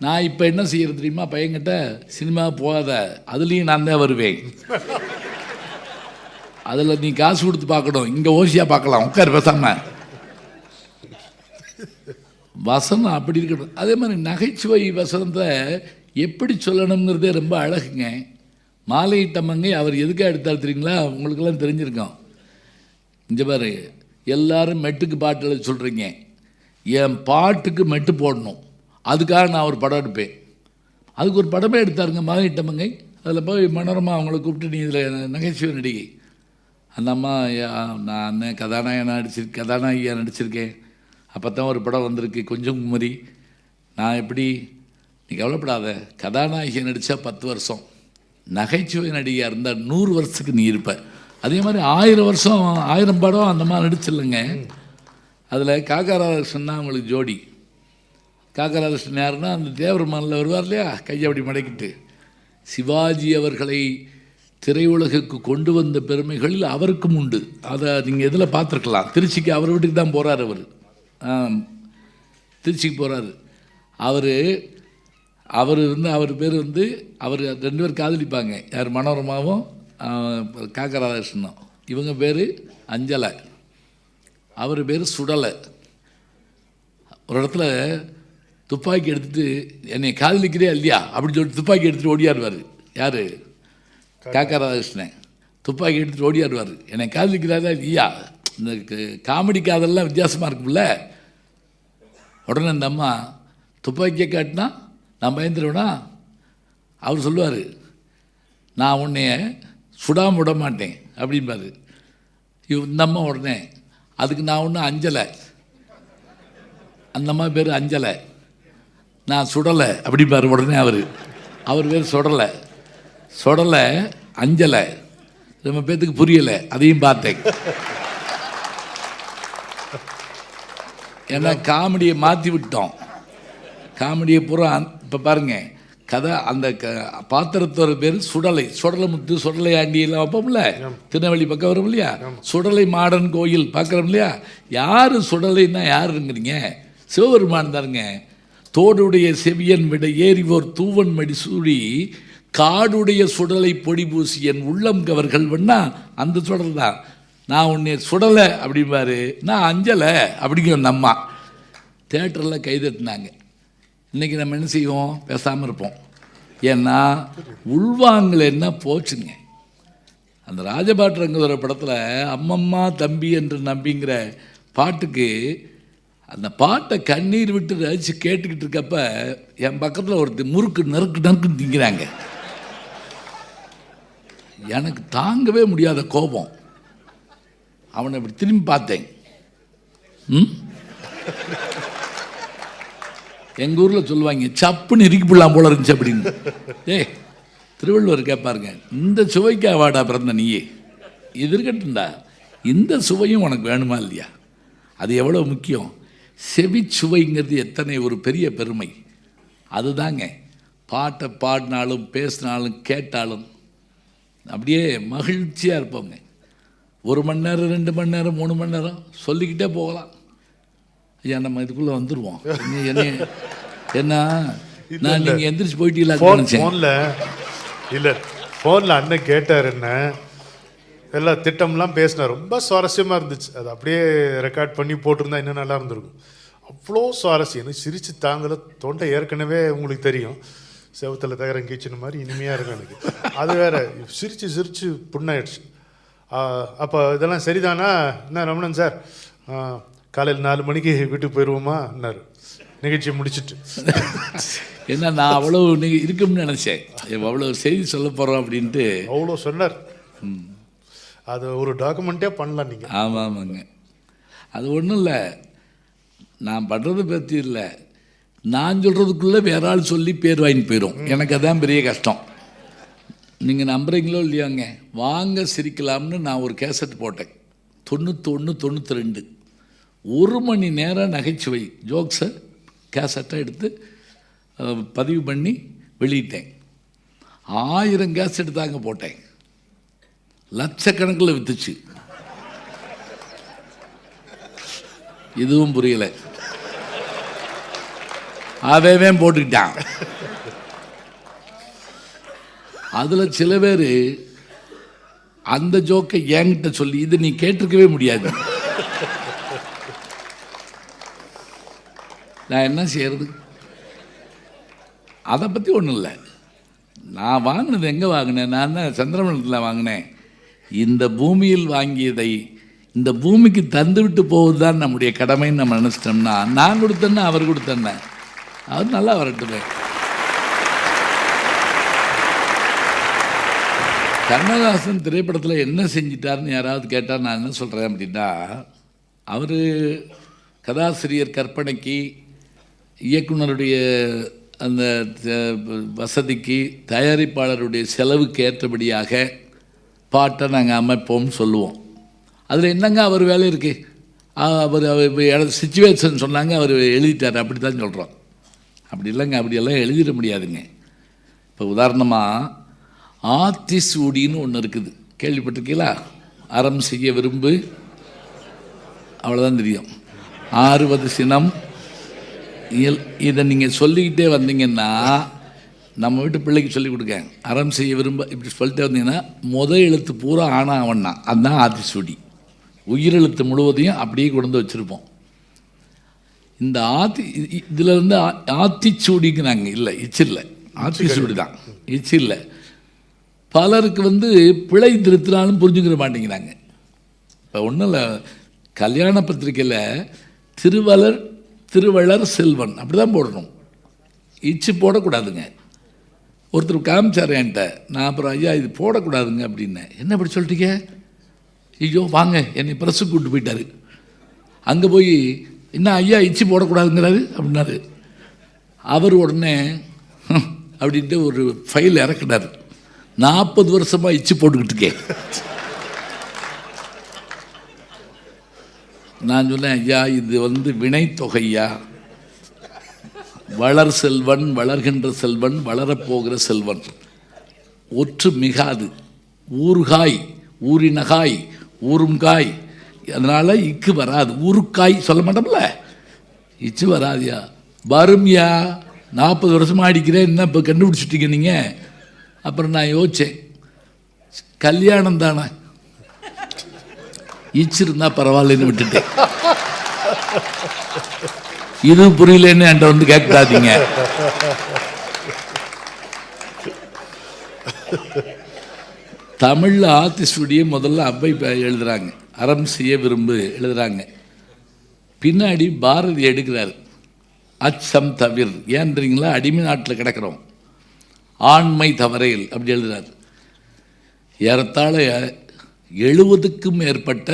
நான் இப்போ என்ன செய்கிறது தெரியுமா, பையன்கிட்ட சினிமா போகாத, அதுலேயும் நான் தான் வருவேன், அதில் நீ காசு கொடுத்து பார்க்கணும், இங்கே ஓசியாக பார்க்கலாம், உட்கார் பேசாம. வசனம் அப்படி இருக்கணும். அதே மாதிரி நகைச்சுவை வசனத்தை எப்படி சொல்லணுங்கிறதே ரொம்ப அழகுங்க. மாலையிட்ட மங்கை அவர் எதுக்காக எடுத்தார் தெரியுங்களா? உங்களுக்கெல்லாம் தெரிஞ்சிருக்கோம். இங்கே பாரு, எல்லாரும் மெட்டுக்கு பாட்டு எழுத சொல்கிறீங்க, என் பாட்டுக்கு மெட்டு போடணும், அதுக்காக நான் ஒரு படம் எடுப்பேன். அதுக்கு ஒரு படமே எடுத்தாருங்க மாலையிட்ட மங்கை. அதில் போய் மனோரமா அவங்கள கூப்பிட்டு, நீ இதில் நகைச்சுவை நடிகை. அந்த அம்மா, நான் கதாநாயகியாக நடிச்சிருக்கேன், அப்போ தான் ஒரு படம் வந்திருக்கு கொஞ்சம் குமரி. நான் எப்படி, நீ கவலைப்படாத, கதாநாயகியை நடித்தா 10 வருஷம், நகைச்சுவை நடிகையாக இருந்தால் 100 வருஷத்துக்கு நீ இருப்ப. அதே மாதிரி 1000 வருஷம் 1000 படம் அந்த மாதிரி நடிச்சில்லைங்க. அதில் காக்கா ராதாகிருஷ்ணன் தான் அவங்களுக்கு ஜோடி. காக்கா ராதாகிருஷ்ணன் யாருன்னா, அந்த தேவர் மண்ணில் வருவார் இல்லையா, கையை அப்படி மடக்கிட்டு. சிவாஜி அவர்களை திரையுலகுக்கு கொண்டு வந்த பெருமைகளில் அவருக்கும் உண்டு. அதை நீங்கள் எதில் பார்த்துருக்கலாம். திருச்சிக்கு அவர் வீட்டுக்கு தான் போகிறார். திருச்சிக்கு போகிறாரு அவர் பேர் வந்து, அவர் 2 பேர் காதலிப்பாங்க. யார்? மனோரமாவும் காக்கா ராதாகிருஷ்ணனும். இவங்க பேர் அஞ்சலை, அவர் பேர் சுடலை. ஒரு இடத்துல துப்பாக்கி எடுத்துகிட்டு, என்னை காதலிக்கிறே இல்லையா அப்படின்னு சொல்லிட்டு துப்பாக்கி எடுத்துகிட்டு ஓடியாடுவார். யார்? காக்கா ராதாகிருஷ்ணன். துப்பாக்கி எடுத்துகிட்டு ஓடியாடுவார், என்னை காதலிக்கிறாரா இல்லையா. இந்த காமெடி காதல்லாம் வித்தியாசமாக இருக்கும்ல. உடனே அந்த அம்மா துப்பாக்கியை காட்டினா நான் பயந்துருவேனா? அவர் சொல்லுவார், நான் உன்னைய சுடாமல் விட மாட்டேன் அப்படின்பாரு. இந்த அம்மா உடனே, அதுக்கு நான் ஒன்றும் அஞ்சலை, அந்த அம்மா பேர் அஞ்சலை, நான் சுடலை அப்படின்பாரு. உடனே அவர் பேர் சுடலை அஞ்சலை. நம்ம பேத்துக்கு புரியலை, அதையும் பார்த்தேன். ஏன்னா காமெடியை மாற்றி விட்டோம். காமெடியை பூரா இப்போ பாருங்கள், கதை அந்த பாத்திரத்தோட பேர் சுடலை முத்து, சுடலை ஆண்டி எல்லாம் வைப்போம்ல, திருநெல்வேலி பக்கம் வரும் இல்லையா, சுடலை மாடன் கோயில் பார்க்குறோம் இல்லையா. யார் சுடலைன்னா யாருங்கிறீங்க? சிவபெருமான் தாருங்க. தோடுடைய செவியன் விட ஏறிவோர் தூவன் மடி சூடி காடுடைய சுடலை பொடி பூசி என் உள்ளம் கவர்கள் வேணா அந்த சுடல் தான். நான் உன்னை சுடலை அப்படிம்பாரு, நான் அஞ்சலை அப்படிங்கிற அந்த அம்மா. தேட்டரில் கைதட்டினாங்க. இன்றைக்கி நம்ம என்ன செய்வோம்? பேசாமல் இருப்போம். ஏன்னா உள்வாங்கல என்ன போச்சுங்க. அந்த ராஜபாட்டுங்கிற ஒரு படத்தில் அம்மம்மா தம்பி என்று நம்பிங்கிற பாட்டுக்கு, அந்த பாட்டை கண்ணீர் விட்டு ரசித்து கேட்டுக்கிட்டு இருக்கப்ப என் பக்கத்தில் ஒருத்தர் நறுக்குன்னு திங்கிறாங்க. எனக்கு தாங்கவே முடியாத கோபம். அவனை இப்படி திரும்பி பார்த்தேன். எங்கள் ஊரில் சொல்லுவாங்க, சப்புன்னு இறுக்கி போடலாம் போல இருந்துச்சு அப்படின்னு. திருவள்ளுவர் கேட்பாருங்க, இந்த சுவைக்கு அவாடா பிறந்த நீயே, இது இருக்கட்டும்டா, இந்த சுவையும் உனக்கு வேணுமா இல்லையா? அது எவ்வளோ முக்கியம். செவிச்சுவைங்கிறது எத்தனை ஒரு பெரிய பெருமை. அதுதாங்க பாட்டை பாடினாலும் பேசினாலும் கேட்டாலும் அப்படியே மகிழ்ச்சியாக இருப்போங்க. 1 மணி நேரம் 2 மணி நேரம் 3 மணி நேரம் சொல்லிக்கிட்டே போகலாம். ஐயா நம்ம இதுக்குள்ளே வந்துடுவோம். என்ன நான் நீங்கள் எந்திரிச்சு போயிட்டீங்களா? ஃபோனில் அண்ணன் கேட்டார், என்ன எல்லாம் திட்டம்லாம் பேசினார், ரொம்ப சுவாரஸ்யமாக இருந்துச்சு. அது அப்படியே ரெக்கார்ட் பண்ணி போட்டிருந்தா இன்னும் நல்லா இருந்திருக்கும். அவ்வளோ சுவாரஸ்யம், சிரித்து தாங்கல. தொண்டை ஏற்கனவே உங்களுக்கு தெரியும், செவத்தில் தகரம் கீச்சின மாதிரி இனிமையாக இருக்கும் எனக்கு. அது வேற சிரித்து புண்ணாயிடுச்சு. அப்போ இதெல்லாம் சரிதானா? என்ன ரமணன் சார், காலையில் 4 மணிக்கு வீட்டுக்கு போயிடுவோமா என்னார். நிகழ்ச்சியை முடிச்சிட்டு. ஏன்னா நான் அவ்வளோ இருக்கும்னு நினச்சேன், அவ்வளோ செய்தி சொல்ல போகிறோம் அப்படின்ட்டு. அவ்வளோ சொன்னார். அது ஒரு டாக்குமெண்ட்டே பண்ணலாம் நீங்கள். ஆமாங்க. அது ஒன்றும் இல்லை, நான் பண்ணுறதை பற்றி இல்லை, நான் சொல்கிறதுக்குள்ளே வேற ஆள் சொல்லி பேர் வாங்கிட்டு போயிடும். எனக்கு அதான் பெரிய கஷ்டம். நீங்கள் நம்புறீங்களோ இல்லையாங்க, வாங்க சிரிக்கலாம்னு நான் ஒரு கேசட் போட்டேன் 91 92. 1 மணி நேரம் நகைச்சுவை ஜோக்ஸை கேசட்டை எடுத்து பதிவு பண்ணி வெளியிட்டேன். 1000 கேசட் தாங்க போட்டேன், லட்சக்கணக்கில் வித்துச்சு. இதுவும் புரியலை, அவன் போட்டுக்கிட்டான். அதில் சில பேர் அந்த ஜோக்கை என்கிட்ட சொல்லி, இது நீ கேட்டிருக்கவே முடியாது. நான் என்ன செய்யறது? அதை பற்றி ஒன்றும் இல்லை. நான் வாங்கினது எங்கே வாங்கினேன்? நான் தான் சந்திரமண்டலத்தில் வாங்கினேன். இந்த பூமியில் வாங்கியதை இந்த பூமிக்கு தந்துவிட்டு போவது தான் நம்முடைய கடமைன்னு நம்ம நினச்சிட்டோம்னா, நான் கொடுத்தேன்னா அவர் கொடுத்தேன்னா அவர் நல்லா வரட்டுமே. கண்ணதாசன் திரைப்படத்தில் என்ன செஞ்சிட்டாருன்னு யாராவது கேட்டால் நான் என்ன சொல்கிறேன் அப்படின்னா, அவர் கதாசிரியர் கற்பனைக்கு, இயக்குனருடைய அந்த வசதிக்கு, தயாரிப்பாளருடைய செலவுக்கு ஏற்றபடியாக பாட்டை நாங்கள் அமைப்போம்னு சொல்லுவோம். அதில் என்னங்க அவர் வேலை இருக்குது? அவர் சிச்சுவேஷன் சொன்னாங்க, அவர் எழுதிட்டார், அப்படி தான் சொல்கிறோம். அப்படி இல்லைங்க, அப்படியெல்லாம் எழுதிட முடியாதுங்க. இப்போ உதாரணமாக ஆத்திசூடின்னு ஒன்று இருக்குது, கேள்விப்பட்டிருக்கீங்களா? அறம் செய்ய விரும்பு, அவ்வளோதான் தெரியும். 60 சினம். இதை நீங்கள் சொல்லிக்கிட்டே வந்தீங்கன்னா, நம்ம வீட்டு பிள்ளைக்கு சொல்லிக் கொடுக்க, அறம் செய்ய விரும்ப இப்படி சொல்லிட்டே வந்தீங்கன்னா எழுத்து பூரா ஆனா அவன்னா, அதுதான் ஆத்திசூடி. உயிரெழுத்து முழுவதையும் அப்படியே கொண்டு வந்து வச்சுருப்போம். இந்த இதில் வந்து ஆத்திச்சூடிங்கிறாங்க, இல்லை இச்சு இல்லை, ஆத்திசூடி தான், இச்சு இல்லை. பலருக்கு வந்து பிழை திருத்தினாலும் புரிஞ்சுக்கிற மாட்டேங்கிறாங்க. இப்போ ஒன்றும் இல்லை, கல்யாண பத்திரிக்கையில் திருவளர் செல்வன் அப்படி தான் போடணும், இச்சு போடக்கூடாதுங்க. ஒருத்தர் காமிச்சார் என்கிட்ட, நான் அப்புறம் ஐயா இது போடக்கூடாதுங்க அப்படின்னேன். என்ன அப்படி சொல்லிட்டீங்க? ஐயோ வாங்க, என்னை ப்ரெஸ்ஸுக்கு கூப்பிட்டு போயிட்டார். அங்கே போய் என்ன ஐயா இச்சு போடக்கூடாதுங்கிறாரு அப்படின்னாரு. அவர் உடனே அப்படின்ட்டு ஒரு ஃபைல் இறக்குனார். 40 வருஷமாக இச்சு போட்டுக்கிட்டு இருக்கேன். நான் சொன்னேன், ஐயா இது வந்து வினைத்தொகையா, வளர் செல்வன், வளர்கின்ற செல்வன், வளரப்போகிற செல்வன், ஒற்று மிகாது, ஊறுகாய், ஊரினகாய், ஊருங்காய், அதனால் இக்கு வராது. ஊருக்காய் சொல்ல மாட்டோம்ல, இச்சு வராதியா. வரும்யா, 40 வருஷமாக அடிக்கிறேன், என்ன இப்போ கண்டுபிடிச்சிட்டீங்க நீங்கள்? அப்புறம் நான் யோசித்தேன், கல்யாணம் தானே, இச்சு இருந்தால் பரவாயில்லன்னு விட்டுட்டேன். இது புரியலன்னு என்கிட்ட வந்து கேட்காதீங்க. தமிழில் ஆத்திசூடியை முதல்ல அவ்வை எழுதுகிறாங்க, அறம் செய்ய விரும்பு எழுதுகிறாங்க. பின்னாடி பாரதி எடுக்கிறார், அச்சம் தவிர், ஏன்றீங்களா அடிமை நாட்டில் கிடக்கிறோம், ஆண்மை தவறையில் அப்படி எழுதுகிறார். ஏறத்தாழ 70க்கும் மேற்பட்ட,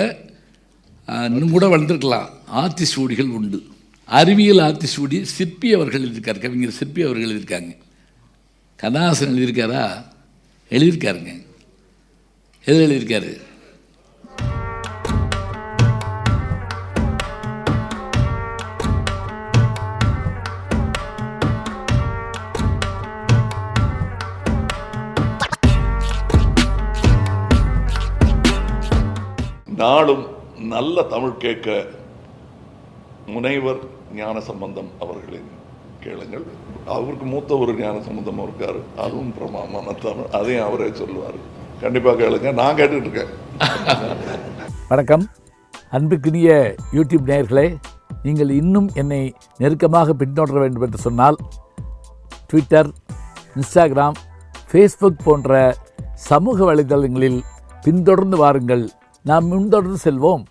இன்னும் கூட வளர்ந்துருக்கலாம், ஆத்திசூடிகள் உண்டு. அறிவியல் ஆத்திசூடி சிற்பி அவர்கள் எழுதியிருக்கார், கவிஞர் சிற்பி அவர்கள் எழுதியிருக்காங்க. கண்ணதாசன் எழுதியிருக்காரா? எழுதியிருக்காருங்க. எது எழுதியிருக்காரு? நாளும் நல்ல தமிழ் கேட்க முனைவர் ஞானசம்பந்தம் அவர்களின் கேளுங்கள். அவருக்கு மூத்த ஒரு ஞானசம்பந்தம் இருக்கார், அதுவும் பிரமாமான தமிழ், அதையும் அவரே சொல்லுவார். கண்டிப்பாக கேளுங்க, நான் கேட்டுட்டு இருக்கேன். வணக்கம் அன்புக்குரிய யூடியூப் நேயர்களே, நீங்கள் இன்னும் என்னை நெருக்கமாக பின்தொடர வேண்டும் என்று சொன்னால் ட்விட்டர், இன்ஸ்டாகிராம், ஃபேஸ்புக் போன்ற சமூக வலைதளங்களில் பின்தொடர்ந்து வாருங்கள். நாம் முன்தொடர்ந்து செல்வோம்.